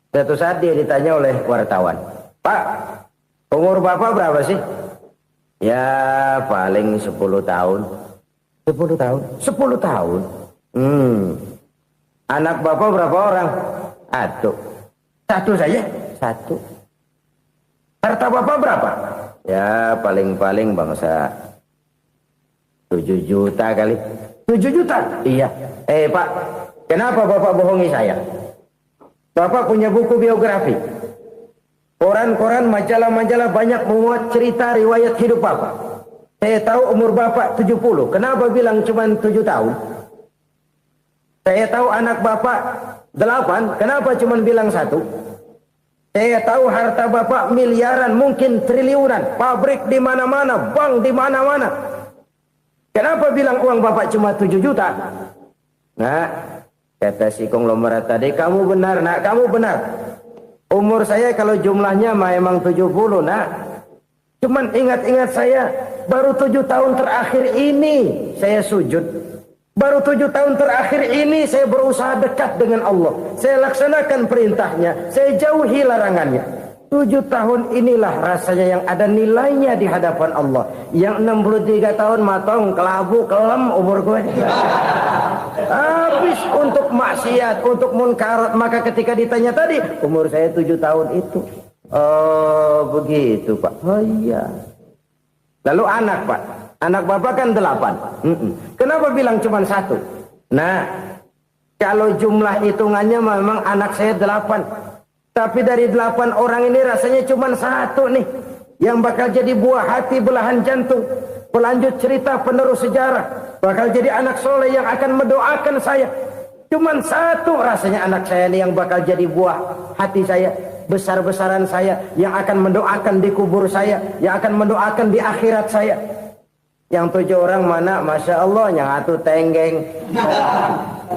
Satu saat dia ditanya oleh wartawan, "Pak, umur Bapak berapa sih?" "Ya paling 10 tahun." 10 tahun? 10 tahun? Anak Bapak berapa orang? Satu saja? Satu. Harta Bapak berapa? Ya paling-paling bangsa 7 juta kali. 7 juta? Iya. Pak, kenapa Bapak bohongi saya? Bapak punya buku biografi. Koran-koran, majalah-majalah banyak memuat cerita riwayat hidup Bapak. Saya tahu umur Bapak 70. Kenapa bilang cuma 7 tahun? Saya tahu anak Bapak 8. Kenapa cuma bilang 1? Saya tahu harta bapak miliaran, mungkin triliunan, pabrik di mana-mana, bank di mana-mana. Kenapa bilang uang bapak cuma 7 juta? Nah, kata si konglomerat tadi, kamu benar nak, kamu benar. Umur saya kalau jumlahnya memang 70 nak. Cuman ingat-ingat saya, baru 7 tahun terakhir ini saya sujud. Baru 7 tahun terakhir ini saya berusaha dekat dengan Allah. Saya laksanakan perintahnya, saya jauhi larangannya. 7 tahun inilah rasanya yang ada nilainya di hadapan Allah. Yang 63 tahun matong, kelabu, kelem umur gue. Habis untuk maksiat, untuk munkarat. Maka ketika ditanya tadi, umur saya 7 tahun itu. Oh begitu Pak. Oh iya. Lalu anak Pak. Anak bapak kan 8. Kenapa bilang cuma 1? Nah, kalau jumlah hitungannya memang anak saya 8. Tapi dari 8 orang ini rasanya cuma 1 nih. Yang bakal jadi buah hati, belahan jantung. Pelanjut cerita, penerus sejarah. Bakal jadi anak soleh yang akan mendoakan saya. Cuma 1 rasanya anak saya ini yang bakal jadi buah hati saya. Besar-besaran saya. Yang akan mendoakan di kubur saya. Yang akan mendoakan di akhirat saya. Yang 7 orang mana? Masya Allah, yang 1 tenggeng,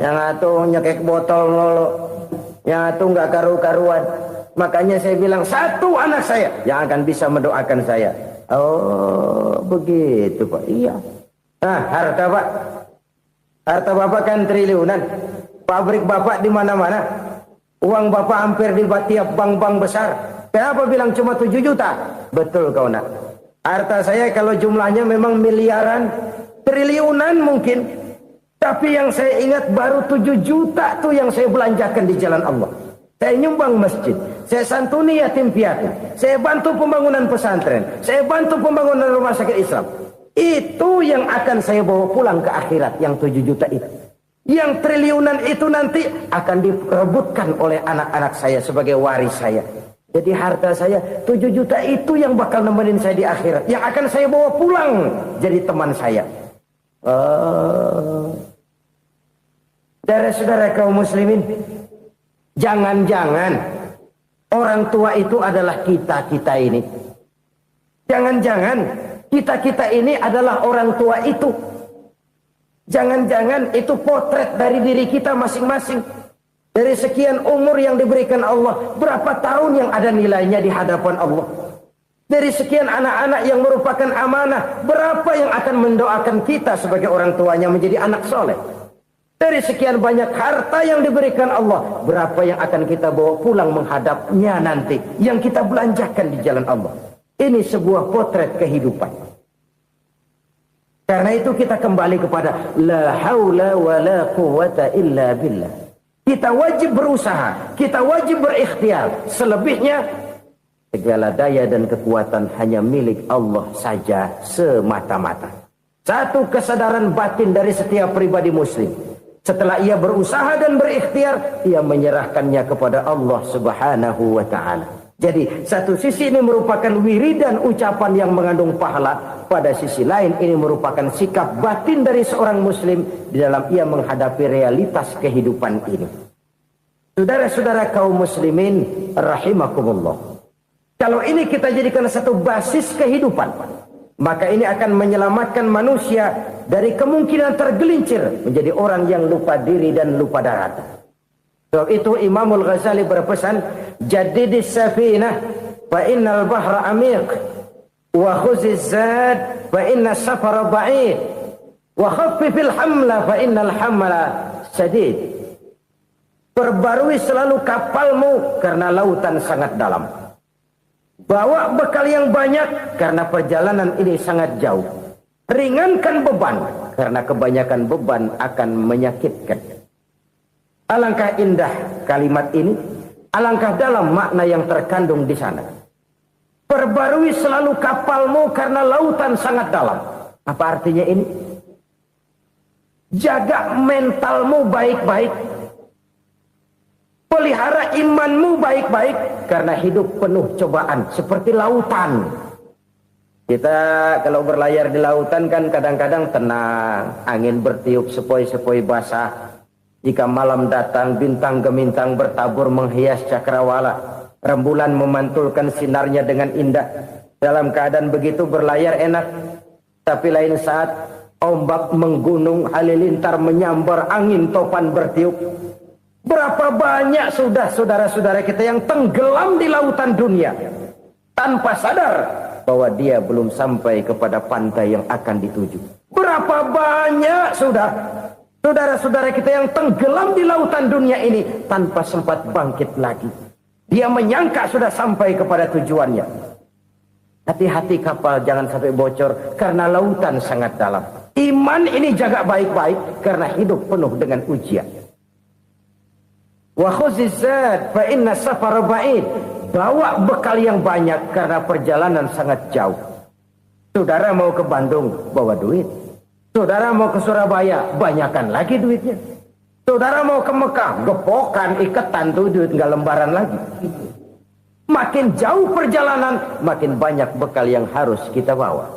yang 1 nyekek botol mulu, yang 1 nggak karu-karuan. Makanya saya bilang 1 anak saya yang akan bisa mendoakan saya. Oh begitu Pak. Iya. Nah harta Pak, harta bapak kan triliunan, pabrik bapak di mana-mana, uang bapak hampir di tiap bank-bank besar. Kenapa bilang cuma 7 juta? Betul kau nak. Harta saya kalau jumlahnya memang miliaran, triliunan mungkin. Tapi yang saya ingat baru 7 juta tuh yang saya belanjakan di jalan Allah. Saya nyumbang masjid, saya santuni yatim piatu, saya bantu pembangunan pesantren, saya bantu pembangunan rumah sakit Islam. Itu yang akan saya bawa pulang ke akhirat, yang 7 juta itu. Yang triliunan itu nanti akan diperebutkan oleh anak-anak saya sebagai waris saya. Jadi harta saya 7 juta itu yang bakal nemenin saya di akhirat. Yang akan saya bawa pulang jadi teman saya. Saudara-saudara kaum muslimin, jangan-jangan orang tua itu adalah kita-kita ini. Jangan-jangan kita-kita ini adalah orang tua itu. Jangan-jangan itu potret dari diri kita masing-masing. Dari sekian umur yang diberikan Allah, berapa tahun yang ada nilainya di hadapan Allah? Dari sekian anak-anak yang merupakan amanah, berapa yang akan mendoakan kita sebagai orang tuanya menjadi anak soleh? Dari sekian banyak harta yang diberikan Allah, berapa yang akan kita bawa pulang menghadapnya nanti, yang kita belanjakan di jalan Allah? Ini sebuah potret kehidupan. Karena itu kita kembali kepada la haula wa la quwwata illa billah. Kita wajib berusaha, kita wajib berikhtiar. Selebihnya, segala daya dan kekuatan hanya milik Allah saja semata-mata. Satu kesadaran batin dari setiap pribadi muslim. Setelah ia berusaha dan berikhtiar, ia menyerahkannya kepada Allah Subhanahu wa ta'ala. Jadi, satu sisi ini merupakan wiridan ucapan yang mengandung pahala. Pada sisi lain, ini merupakan sikap batin dari seorang muslim di dalam ia menghadapi realitas kehidupan ini. Saudara-saudara kaum muslimin, rahimakumullah. Kalau ini kita jadikan satu basis kehidupan, maka ini akan menyelamatkan manusia dari kemungkinan tergelincir menjadi orang yang lupa diri dan lupa darat. Sebab itu Imamul Ghazali berpesan, jadidis safinah fa innal bahra amiq wa khuziz zad fa inna safara ba'id wa khaffifil hamla fa innal hamla sadid. Perbarui selalu kapalmu karena lautan sangat dalam. Bawa bekal yang banyak karena perjalanan ini sangat jauh. Ringankan beban karena kebanyakan beban akan menyakitkan. Alangkah indah kalimat ini, alangkah dalam makna yang terkandung di sana. Perbarui selalu kapalmu karena lautan sangat dalam. Apa artinya ini? Jaga mentalmu baik-baik. Pelihara imanmu baik-baik karena hidup penuh cobaan seperti lautan. Kita kalau berlayar di lautan kan kadang-kadang tenang, angin bertiup sepoi-sepoi basah. Jika malam datang bintang gemintang bertabur menghias cakrawala. Rembulan memantulkan sinarnya dengan indah. Dalam keadaan begitu berlayar enak. Tapi lain saat ombak menggunung, halilintar menyambar, angin topan bertiup. Berapa banyak sudah saudara-saudara kita yang tenggelam di lautan dunia tanpa sadar bahwa dia belum sampai kepada pantai yang akan dituju. Berapa banyak sudah saudara-saudara kita yang tenggelam di lautan dunia ini tanpa sempat bangkit lagi. Dia menyangka sudah sampai kepada tujuannya. Hati-hati kapal jangan sampai bocor karena lautan sangat dalam. Iman ini jaga baik-baik karena hidup penuh dengan ujian. Wa khuzizat fa inna safara ba'id. Bawa bekal yang banyak karena perjalanan sangat jauh. Saudara mau ke Bandung, bawa duit. Saudara mau ke Surabaya, banyakan lagi duitnya. Saudara mau ke Mekah, gepokan, iketan tuh duit nggak lembaran lagi. Makin jauh perjalanan, makin banyak bekal yang harus kita bawa.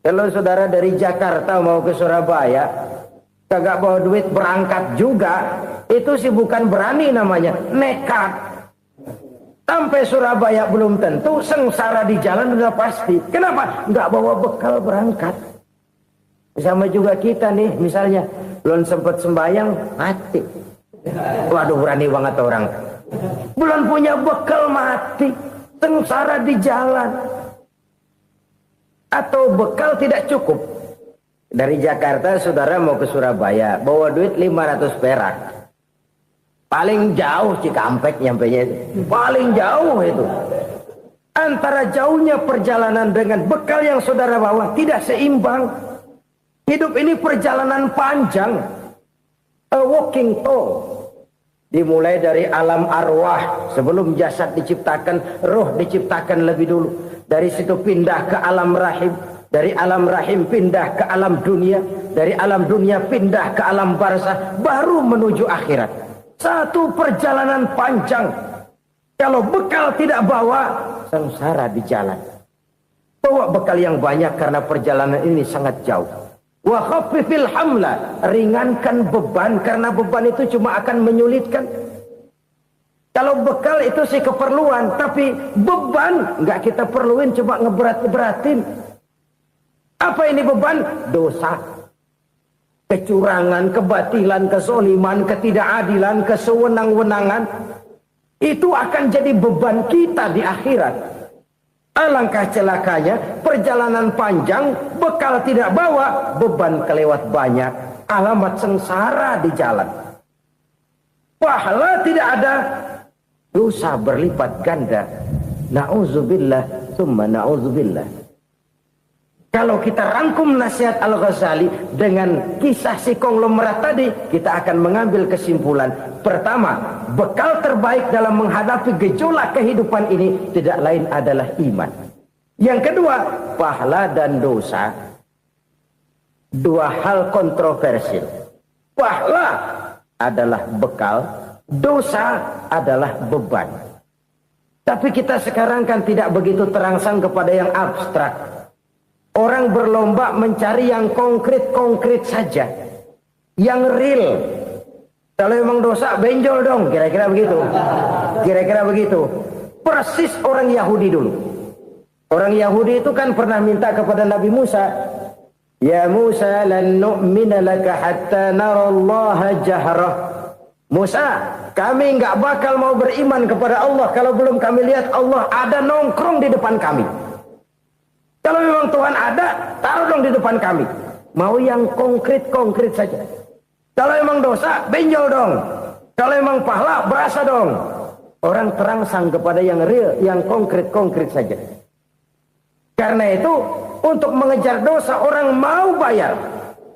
Kalau saudara dari Jakarta mau ke Surabaya, kagak bawa duit berangkat juga, itu sih bukan berani namanya, nekat. Sampai Surabaya belum tentu, sengsara di jalan udah pasti. Kenapa? Nggak bawa bekal berangkat. Sama juga kita nih, misalnya belum sempat sembahyang, mati. Waduh, berani banget orang. Belum punya bekal, mati. Sengsara di jalan. Atau bekal tidak cukup. Dari Jakarta saudara mau ke Surabaya, bawa duit 500 perak. Paling jauh Cikampek nyampenya itu. Paling jauh itu. Antara jauhnya perjalanan dengan bekal yang saudara bawa tidak seimbang. Hidup ini perjalanan panjang. A walking tour. Dimulai dari alam arwah. Sebelum jasad diciptakan, roh diciptakan lebih dulu. Dari situ pindah ke alam rahim. Dari alam rahim pindah ke alam dunia. Dari alam dunia pindah ke alam barzah. Baru menuju akhirat. Satu perjalanan panjang. Kalau bekal tidak bawa, sengsara di jalan. Bawa bekal yang banyak karena perjalanan ini sangat jauh. Wa khaffifil hamla, ringankan beban karena beban itu cuma akan menyulitkan. Kalau bekal itu sih keperluan, tapi beban nggak kita perluin, cuma ngeberat-beratin. Apa ini beban? Dosa, kecurangan, kebatilan, kezoliman, ketidakadilan, kesewenang-wenangan. Itu akan jadi beban kita di akhirat. Alangkah celakanya, perjalanan panjang, bekal tidak bawa, beban kelewat banyak, alamat sengsara di jalan. Pahala tidak ada, dosa berlipat ganda. Na'udzubillah, summa na'udzubillah. Kalau kita rangkum nasihat Al-Ghazali dengan kisah si konglomerat tadi, kita akan mengambil kesimpulan. Pertama, bekal terbaik dalam menghadapi gejolak kehidupan ini tidak lain adalah iman. Yang kedua, pahala dan dosa. Dua hal kontroversial. Pahala adalah bekal, dosa adalah beban. Tapi kita sekarang kan tidak begitu terangsang kepada yang abstrak. Orang berlomba mencari yang konkret-konkret saja. Yang real. Kalau memang dosa, benjol dong. Kira-kira begitu. Kira-kira begitu. Persis orang Yahudi dulu. Orang Yahudi itu kan pernah minta kepada Nabi Musa. Ya Musa, lan nu'mina laka hatta narallaha jahrah. Musa, kami nggak bakal mau beriman kepada Allah kalau belum kami lihat Allah ada nongkrong di depan kami. Kalau memang Tuhan ada, taruh dong di depan kami. Mau yang konkret-konkret saja. Kalau memang dosa, benjol dong. Kalau memang pahala, berasa dong. Orang terangsang kepada yang real, yang konkret-konkret saja. Karena itu, untuk mengejar dosa, orang mau bayar.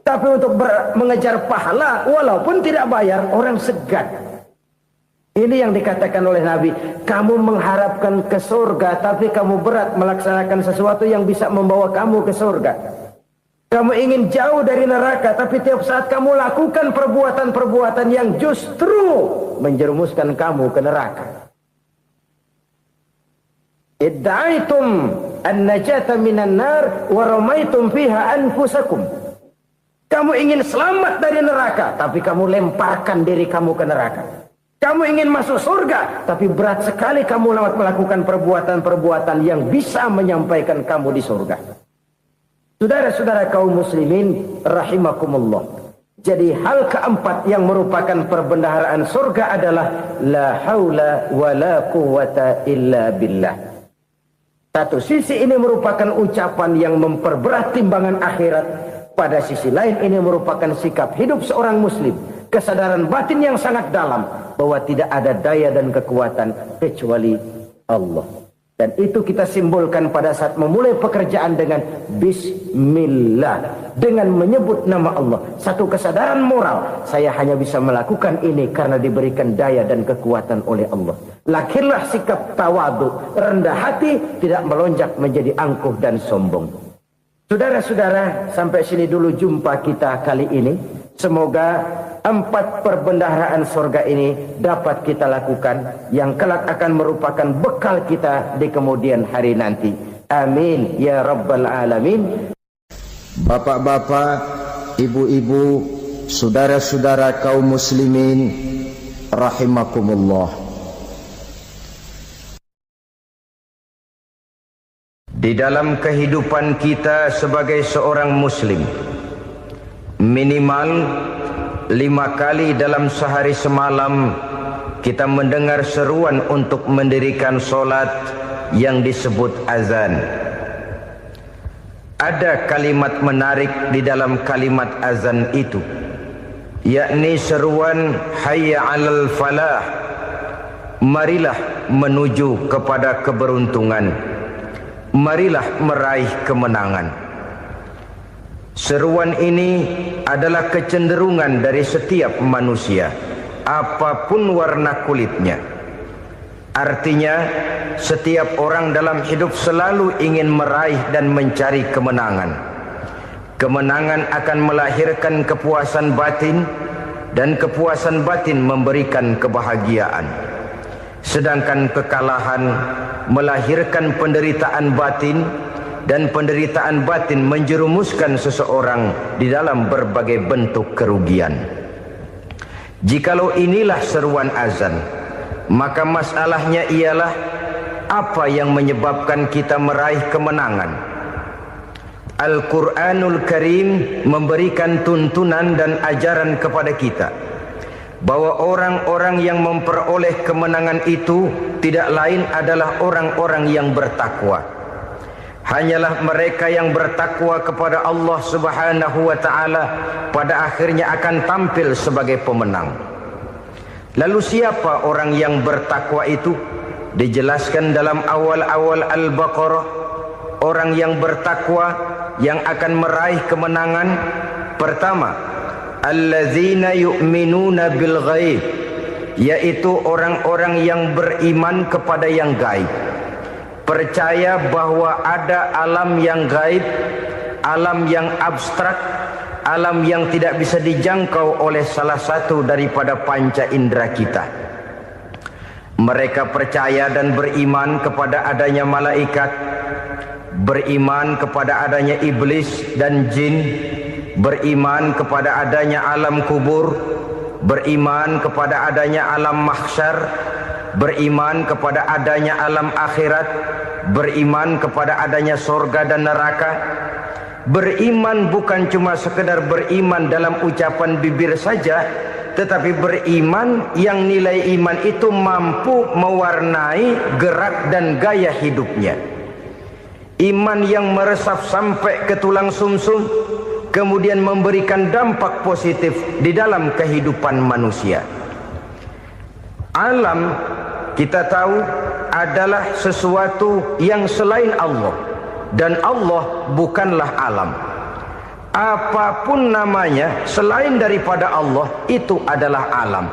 Tapi untuk mengejar pahala, walaupun tidak bayar, orang segan. Ini yang dikatakan oleh Nabi, kamu mengharapkan ke surga, tapi kamu berat melaksanakan sesuatu yang bisa membawa kamu ke surga. Kamu ingin jauh dari neraka, tapi tiap saat kamu lakukan perbuatan-perbuatan yang justru menjerumuskan kamu ke neraka. Idda'aitum an-najata minan nar wa ramaitum fiha anfusakum. Kamu ingin selamat dari neraka, tapi kamu lemparkan diri kamu ke neraka. Kamu ingin masuk surga, tapi berat sekali kamu melakukan perbuatan-perbuatan yang bisa menyampaikan kamu di surga. Saudara-saudara kaum muslimin rahimakumullah. Jadi hal keempat yang merupakan perbendaharaan surga adalah la haula wa la quwwata illa billah. Satu sisi ini merupakan ucapan yang memperberat timbangan akhirat. Pada sisi lain ini merupakan sikap hidup seorang muslim. Kesadaran batin yang sangat dalam bahwa tidak ada daya dan kekuatan kecuali Allah. Dan itu kita simbolkan pada saat memulai pekerjaan dengan bismillah, dengan menyebut nama Allah. Satu kesadaran moral, saya hanya bisa melakukan ini karena diberikan daya dan kekuatan oleh Allah. Lahirlah sikap tawadu, rendah hati, tidak melonjak menjadi angkuh dan sombong. Saudara-saudara, sampai sini dulu jumpa kita kali ini. Semoga 4 perbendaharaan surga ini dapat kita lakukan, yang kelak akan merupakan bekal kita di kemudian hari nanti. Amin ya rabbal alamin. Bapak-bapak, ibu-ibu, saudara-saudara kaum muslimin rahimakumullah. Di dalam kehidupan kita sebagai seorang muslim, minimal 5 kali dalam sehari semalam kita mendengar seruan untuk mendirikan solat yang disebut azan. Ada kalimat menarik di dalam kalimat azan itu, yakni seruan hayya 'alal falah, marilah menuju kepada keberuntungan, marilah meraih kemenangan. Seruan ini adalah kecenderungan dari setiap manusia, apapun warna kulitnya. Artinya, setiap orang dalam hidup selalu ingin meraih dan mencari kemenangan. Kemenangan akan melahirkan kepuasan batin, dan kepuasan batin memberikan kebahagiaan. Sedangkan kekalahan melahirkan penderitaan batin, dan penderitaan batin menjerumuskan seseorang di dalam berbagai bentuk kerugian. Jikalau inilah seruan azan, maka masalahnya ialah apa yang menyebabkan kita meraih kemenangan. Al-Quranul Karim memberikan tuntunan dan ajaran kepada kita bahwa orang-orang yang memperoleh kemenangan itu tidak lain adalah orang-orang yang bertakwa. Hanyalah mereka yang bertakwa kepada Allah Subhanahu wa ta'ala pada akhirnya akan tampil sebagai pemenang. Lalu siapa orang yang bertakwa itu? Dijelaskan dalam awal-awal Al-Baqarah, orang yang bertakwa yang akan meraih kemenangan. Pertama, alladzina yu'minuna bil ghaib, yaitu orang-orang yang beriman kepada yang gaib. Percaya bahwa ada alam yang gaib, alam yang abstrak, alam yang tidak bisa dijangkau oleh salah satu daripada panca indera kita. Mereka percaya dan beriman kepada adanya malaikat, beriman kepada adanya iblis dan jin, beriman kepada adanya alam kubur, beriman kepada adanya alam mahsyar, beriman kepada adanya alam akhirat, beriman kepada adanya surga dan neraka. Beriman bukan cuma sekedar beriman dalam ucapan bibir saja, tetapi beriman yang nilai iman itu mampu mewarnai gerak dan gaya hidupnya. Iman yang meresap sampai ke tulang sumsum, kemudian memberikan dampak positif di dalam kehidupan manusia. Alam, kita tahu, adalah sesuatu yang selain Allah, dan Allah bukanlah alam. Apapun namanya selain daripada Allah, itu adalah alam.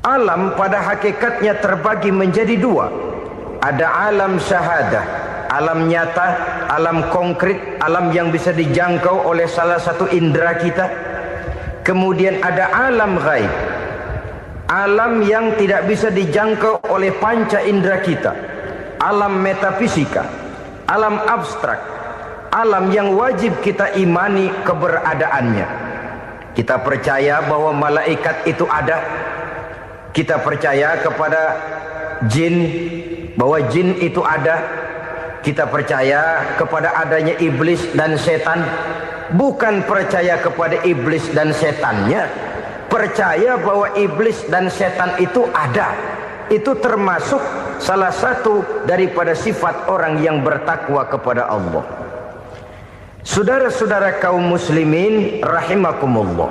Alam pada hakikatnya terbagi menjadi 2. Ada alam syahadah, alam nyata, alam konkret, alam yang bisa dijangkau oleh salah satu indera kita. Kemudian ada alam ghaib, alam yang tidak bisa dijangkau oleh panca indera kita, alam metafisika, alam abstrak, alam yang wajib kita imani keberadaannya. Kita percaya bahwa malaikat itu ada, Kita percaya kepada jin, bahwa jin itu ada. Kita percaya kepada adanya iblis dan setan. Bukan percaya kepada iblis dan setannya, percaya bahwa iblis dan setan itu ada. Itu termasuk salah satu daripada sifat orang yang bertakwa kepada Allah. Saudara-saudara kaum muslimin rahimakumullah,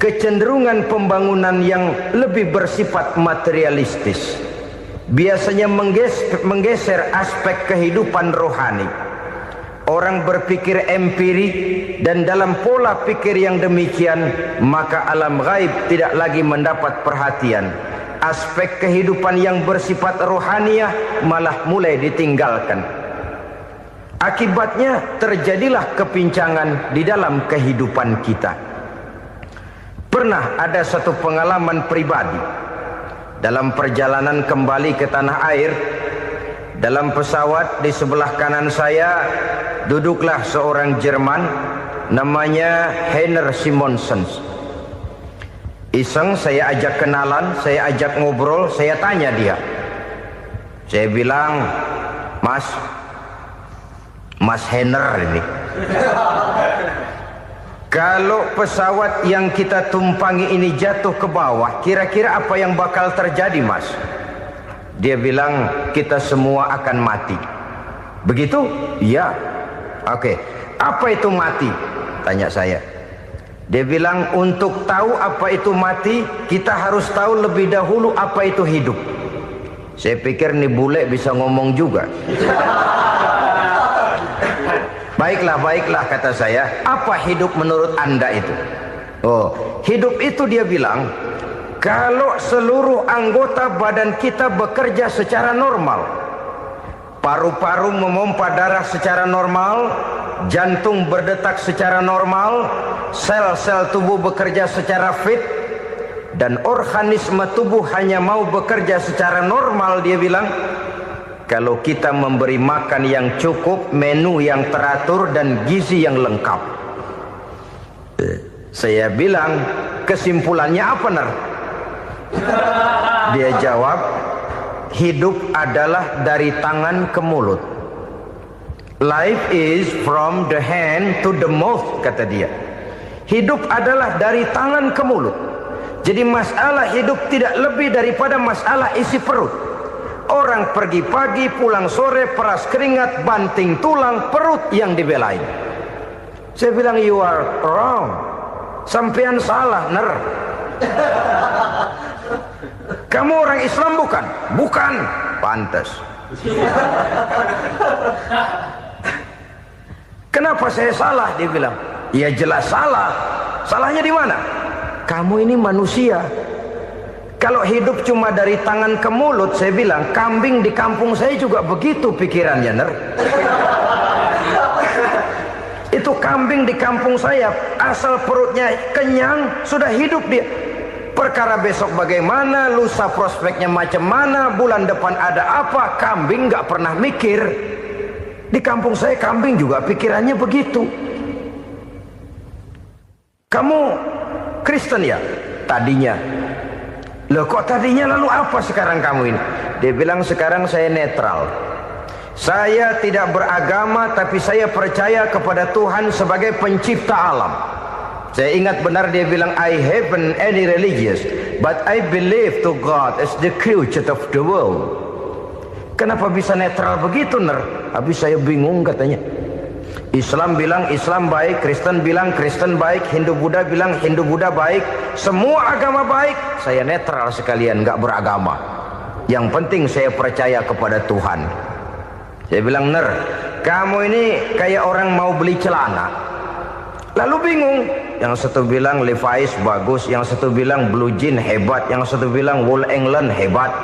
kecenderungan pembangunan yang lebih bersifat materialistis biasanya menggeser aspek kehidupan rohani. Orang berpikir empiri, dan dalam pola pikir yang demikian maka alam gaib tidak lagi mendapat perhatian. Aspek kehidupan yang bersifat rohaniah malah mulai ditinggalkan. Akibatnya terjadilah kepincangan di dalam kehidupan kita. Pernah ada satu pengalaman pribadi dalam perjalanan kembali ke tanah air. Dalam pesawat di sebelah kanan saya duduklah seorang Jerman namanya Heiner Simonsen. Iseng saya ajak kenalan, saya ajak ngobrol, saya tanya dia. Saya bilang, Mas Heiner ini, kalau pesawat yang kita tumpangi ini jatuh ke bawah, kira-kira apa yang bakal terjadi, Mas? Dia bilang, kita semua akan mati. Begitu? Iya. Oke. Apa itu mati? Tanya saya. Dia bilang, untuk tahu apa itu mati, kita harus tahu lebih dahulu apa itu hidup. Saya pikir nih bule bisa ngomong juga. Baiklah kata saya. Apa hidup menurut Anda itu? Oh, hidup itu dia bilang, kalau seluruh anggota badan kita bekerja secara normal, paru-paru memompa darah secara normal, jantung berdetak secara normal, sel-sel tubuh bekerja secara fit, dan organisme tubuh hanya mau bekerja secara normal, dia bilang, kalau kita memberi makan yang cukup, menu yang teratur, dan gizi yang lengkap. Saya bilang, kesimpulannya apa, Ner? Dia jawab, hidup adalah dari tangan ke mulut. Life is from the hand to the mouth, kata dia. Hidup adalah dari tangan ke mulut. Jadi masalah hidup tidak lebih daripada masalah isi perut. Orang pergi pagi, pulang sore, peras keringat, banting tulang, perut yang dibelain. Saya bilang, you are wrong. Sampean salah, Ner. Kamu orang Islam bukan? Bukan. Pantas. Kenapa saya salah? Dia bilang, ya jelas salah. Salahnya di mana? Kamu ini manusia. Kalau hidup cuma dari tangan ke mulut, saya bilang, kambing di kampung saya juga begitu pikirannya, Ner. Itu kambing di kampung saya, asal perutnya kenyang, sudah hidup dia. Perkara besok bagaimana, lusa prospeknya macam mana, bulan depan ada apa, kambing nggak pernah mikir. Di kampung saya kambing juga pikirannya begitu. Kamu Kristen ya? Tadinya. Loh kok tadinya, lalu apa sekarang kamu ini? Dia bilang, sekarang saya netral. Saya tidak beragama, tapi saya percaya kepada Tuhan sebagai pencipta alam. Saya ingat benar dia bilang, I haven't any religious, but I believe to God as the creator of the world. Kenapa bisa netral begitu, Ner? Habis saya bingung katanya. Islam bilang Islam baik, Kristen bilang Kristen baik, Hindu Buddha bilang Hindu Buddha baik, semua agama baik. Saya netral sekalian, nggak beragama. Yang penting saya percaya kepada Tuhan. Saya bilang, Ner, kamu ini kayak orang mau beli celana, lalu bingung. Yang satu bilang Levi's bagus, yang satu bilang Blue Jean hebat, yang satu bilang Wool England hebat.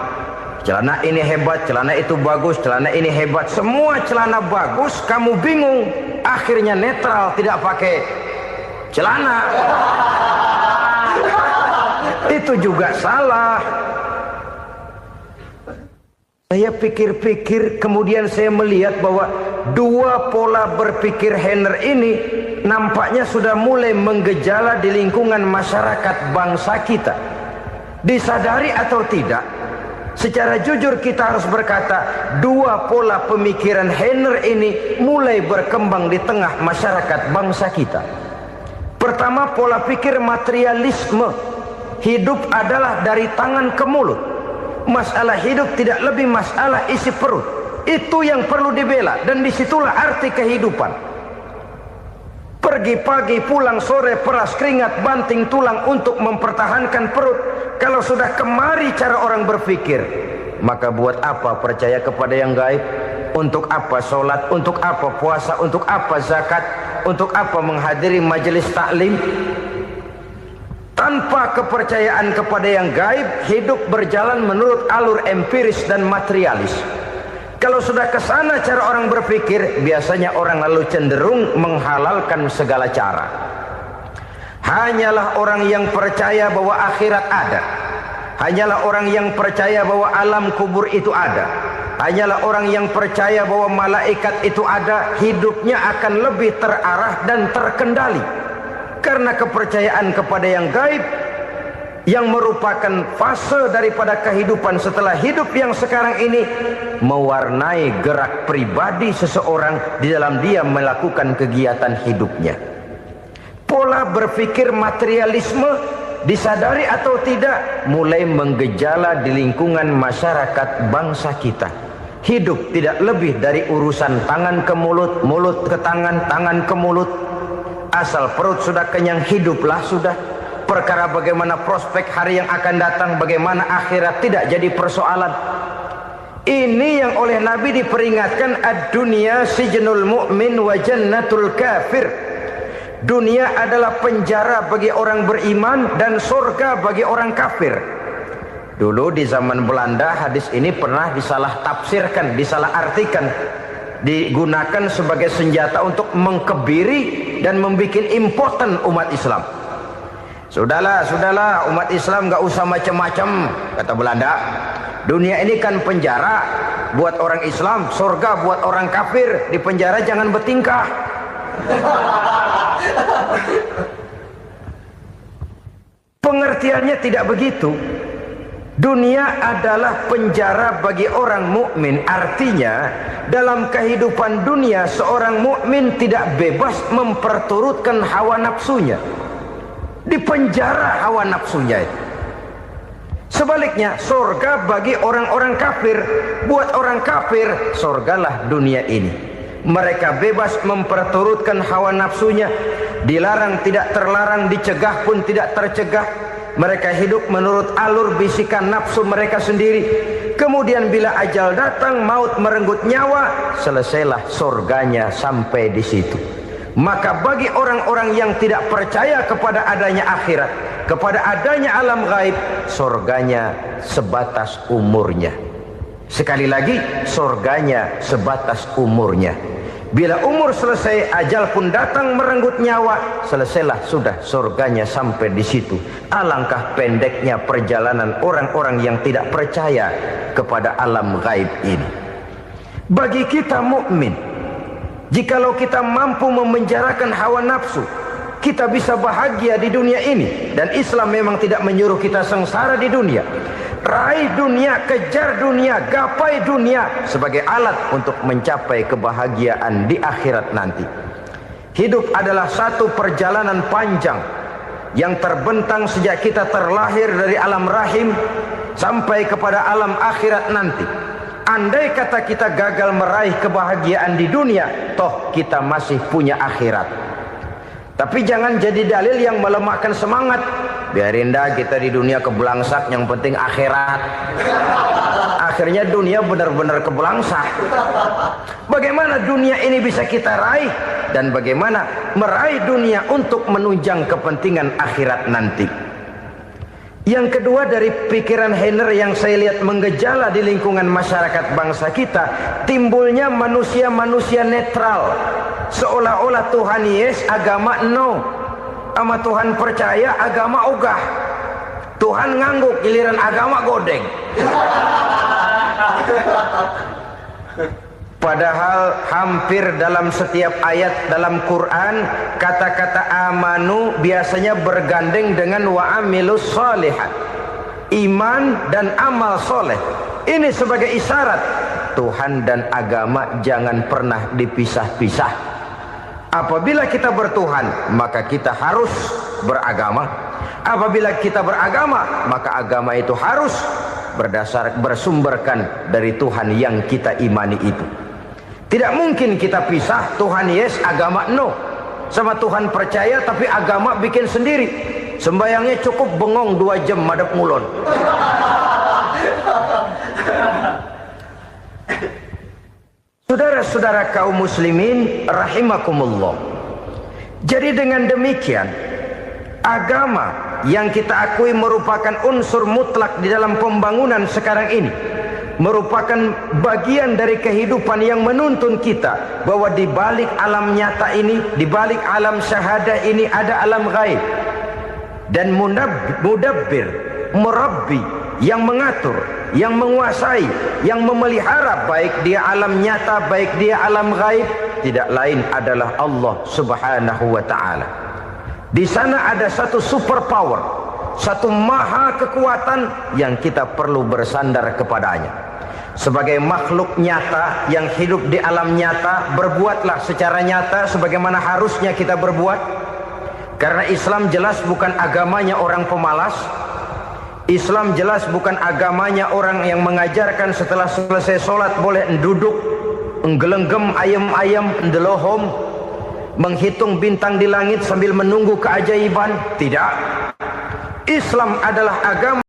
Celana ini hebat, celana itu bagus, celana ini hebat. Semua celana bagus, kamu bingung. Akhirnya netral, tidak pakai celana. Itu juga salah. Saya pikir-pikir, kemudian saya melihat bahwa dua pola berpikir Heiner ini nampaknya sudah mulai menggejala di lingkungan masyarakat bangsa kita. Disadari atau tidak, secara jujur kita harus berkata, dua pola pemikiran Heiner ini mulai berkembang di tengah masyarakat bangsa kita. Pertama, pola pikir materialisme. Hidup adalah dari tangan ke mulut. Masalah hidup tidak lebih masalah isi perut. Itu yang perlu dibela, dan disitulah arti kehidupan. Pergi pagi, pulang sore, peras keringat, banting tulang untuk mempertahankan perut. Kalau sudah kemari cara orang berpikir, maka buat apa percaya kepada yang gaib? Untuk apa sholat? Untuk apa puasa? Untuk apa zakat? Untuk apa menghadiri majelis taklim? Tanpa kepercayaan kepada yang gaib, hidup berjalan menurut alur empiris dan materialis. Kalau sudah ke sana cara orang berpikir, biasanya orang lalu cenderung menghalalkan segala cara. Hanyalah orang yang percaya bahwa akhirat ada. Hanyalah orang yang percaya bahwa alam kubur itu ada. Hanyalah orang yang percaya bahwa malaikat itu ada, hidupnya akan lebih terarah dan terkendali. Karena kepercayaan kepada yang gaib, yang merupakan fase daripada kehidupan setelah hidup yang sekarang ini, mewarnai gerak pribadi seseorang di dalam dia melakukan kegiatan hidupnya. Pola berpikir materialisme, disadari atau tidak, mulai menggejala di lingkungan masyarakat bangsa kita. Hidup tidak lebih dari urusan tangan ke mulut, mulut ke tangan, tangan ke mulut. Asal perut sudah kenyang, hiduplah sudah. Perkara bagaimana prospek hari yang akan datang, bagaimana akhirat, tidak jadi persoalan. Ini yang oleh Nabi diperingatkan, ad-dunya sijnul mu'min wa jannatul kafir. Dunia adalah penjara bagi orang beriman dan surga bagi orang kafir. Dulu di zaman Belanda hadis ini pernah disalah tafsirkan, disalah artikan, digunakan sebagai senjata untuk mengkebiri dan membuat impoten umat Islam. Sudahlah, umat Islam gak usah macam-macam, kata Belanda. Dunia ini kan penjara buat orang Islam, surga buat orang kafir. Di penjara jangan bertingkah. Pengertiannya tidak begitu. Dunia adalah penjara bagi orang mukmin. Artinya dalam kehidupan dunia seorang mukmin tidak bebas memperturutkan hawa nafsunya. Di penjara hawa nafsunya itu. Sebaliknya, surga bagi orang-orang kafir. Buat orang kafir, surgalah dunia ini. Mereka bebas memperturutkan hawa nafsunya. Dilarang tidak terlarang, dicegah pun tidak tercegah. Mereka hidup menurut alur bisikan nafsu mereka sendiri. Kemudian bila ajal datang, maut merenggut nyawa, selesailah surganya sampai di situ. Maka bagi orang-orang yang tidak percaya kepada adanya akhirat, kepada adanya alam gaib, surganya sebatas umurnya. Sekali lagi, surganya sebatas umurnya. Bila umur selesai, ajal pun datang merenggut nyawa, selesailah sudah surganya sampai di situ. Alangkah pendeknya perjalanan orang-orang yang tidak percaya kepada alam gaib ini. Bagi kita mukmin, jikalau kita mampu memenjarakan hawa nafsu, kita bisa bahagia di dunia ini. Dan Islam memang tidak menyuruh kita sengsara di dunia. Raih dunia, kejar dunia, gapai dunia sebagai alat untuk mencapai kebahagiaan di akhirat nanti. Hidup adalah satu perjalanan panjang yang terbentang sejak kita terlahir dari alam rahim sampai kepada alam akhirat nanti. Andai kata kita gagal meraih kebahagiaan di dunia, toh kita masih punya akhirat. Tapi jangan jadi dalil yang melemahkan semangat. Biarin dah kita di dunia kebelangsak, yang penting akhirat. Akhirnya dunia benar-benar kebelangsak. Bagaimana dunia ini bisa kita raih, dan bagaimana meraih dunia untuk menunjang kepentingan akhirat nanti. Yang kedua, dari pikiran Heiner yang saya lihat menggejala di lingkungan masyarakat bangsa kita, timbulnya manusia-manusia netral. Seolah-olah Tuhan yes, agama no. Sama Tuhan percaya, agama ogah. Tuhan ngangguk, giliran agama godeng. Padahal hampir dalam setiap ayat dalam Quran, kata-kata amanu biasanya bergandeng dengan wa amilus shalihat. iman dan amal soleh. Ini sebagai isyarat Tuhan dan agama jangan pernah dipisah-pisah. Apabila kita bertuhan, maka kita harus beragama. Apabila kita beragama, maka agama itu harus bersumberkan dari Tuhan yang kita imani itu. Tidak mungkin kita pisah, Tuhan yes, agama no. Sama Tuhan percaya tapi agama bikin sendiri. Sembayangnya cukup bengong 2 jam madep mulon. Saudara-saudara kaum muslimin rahimakumullah. Jadi dengan demikian, agama yang kita akui merupakan unsur mutlak di dalam pembangunan sekarang ini, merupakan bagian dari kehidupan yang menuntun kita bahwa di balik alam nyata ini, di balik alam syahadah ini ada alam gaib. Dan mudabbir, murabbi, yang mengatur, yang menguasai, yang memelihara baik dia alam nyata, baik dia alam gaib, tidak lain adalah Allah Subhanahu wa ta'ala. Di sana ada satu super power, satu maha kekuatan yang kita perlu bersandar kepadanya. Sebagai makhluk nyata yang hidup di alam nyata, berbuatlah secara nyata sebagaimana harusnya kita berbuat. Karena Islam jelas bukan agamanya orang pemalas. Islam jelas bukan agamanya orang yang mengajarkan setelah selesai sholat boleh duduk, nggelenggem ayam-ayam, ndelohom, menghitung bintang di langit sambil menunggu keajaiban. Tidak. Islam adalah agama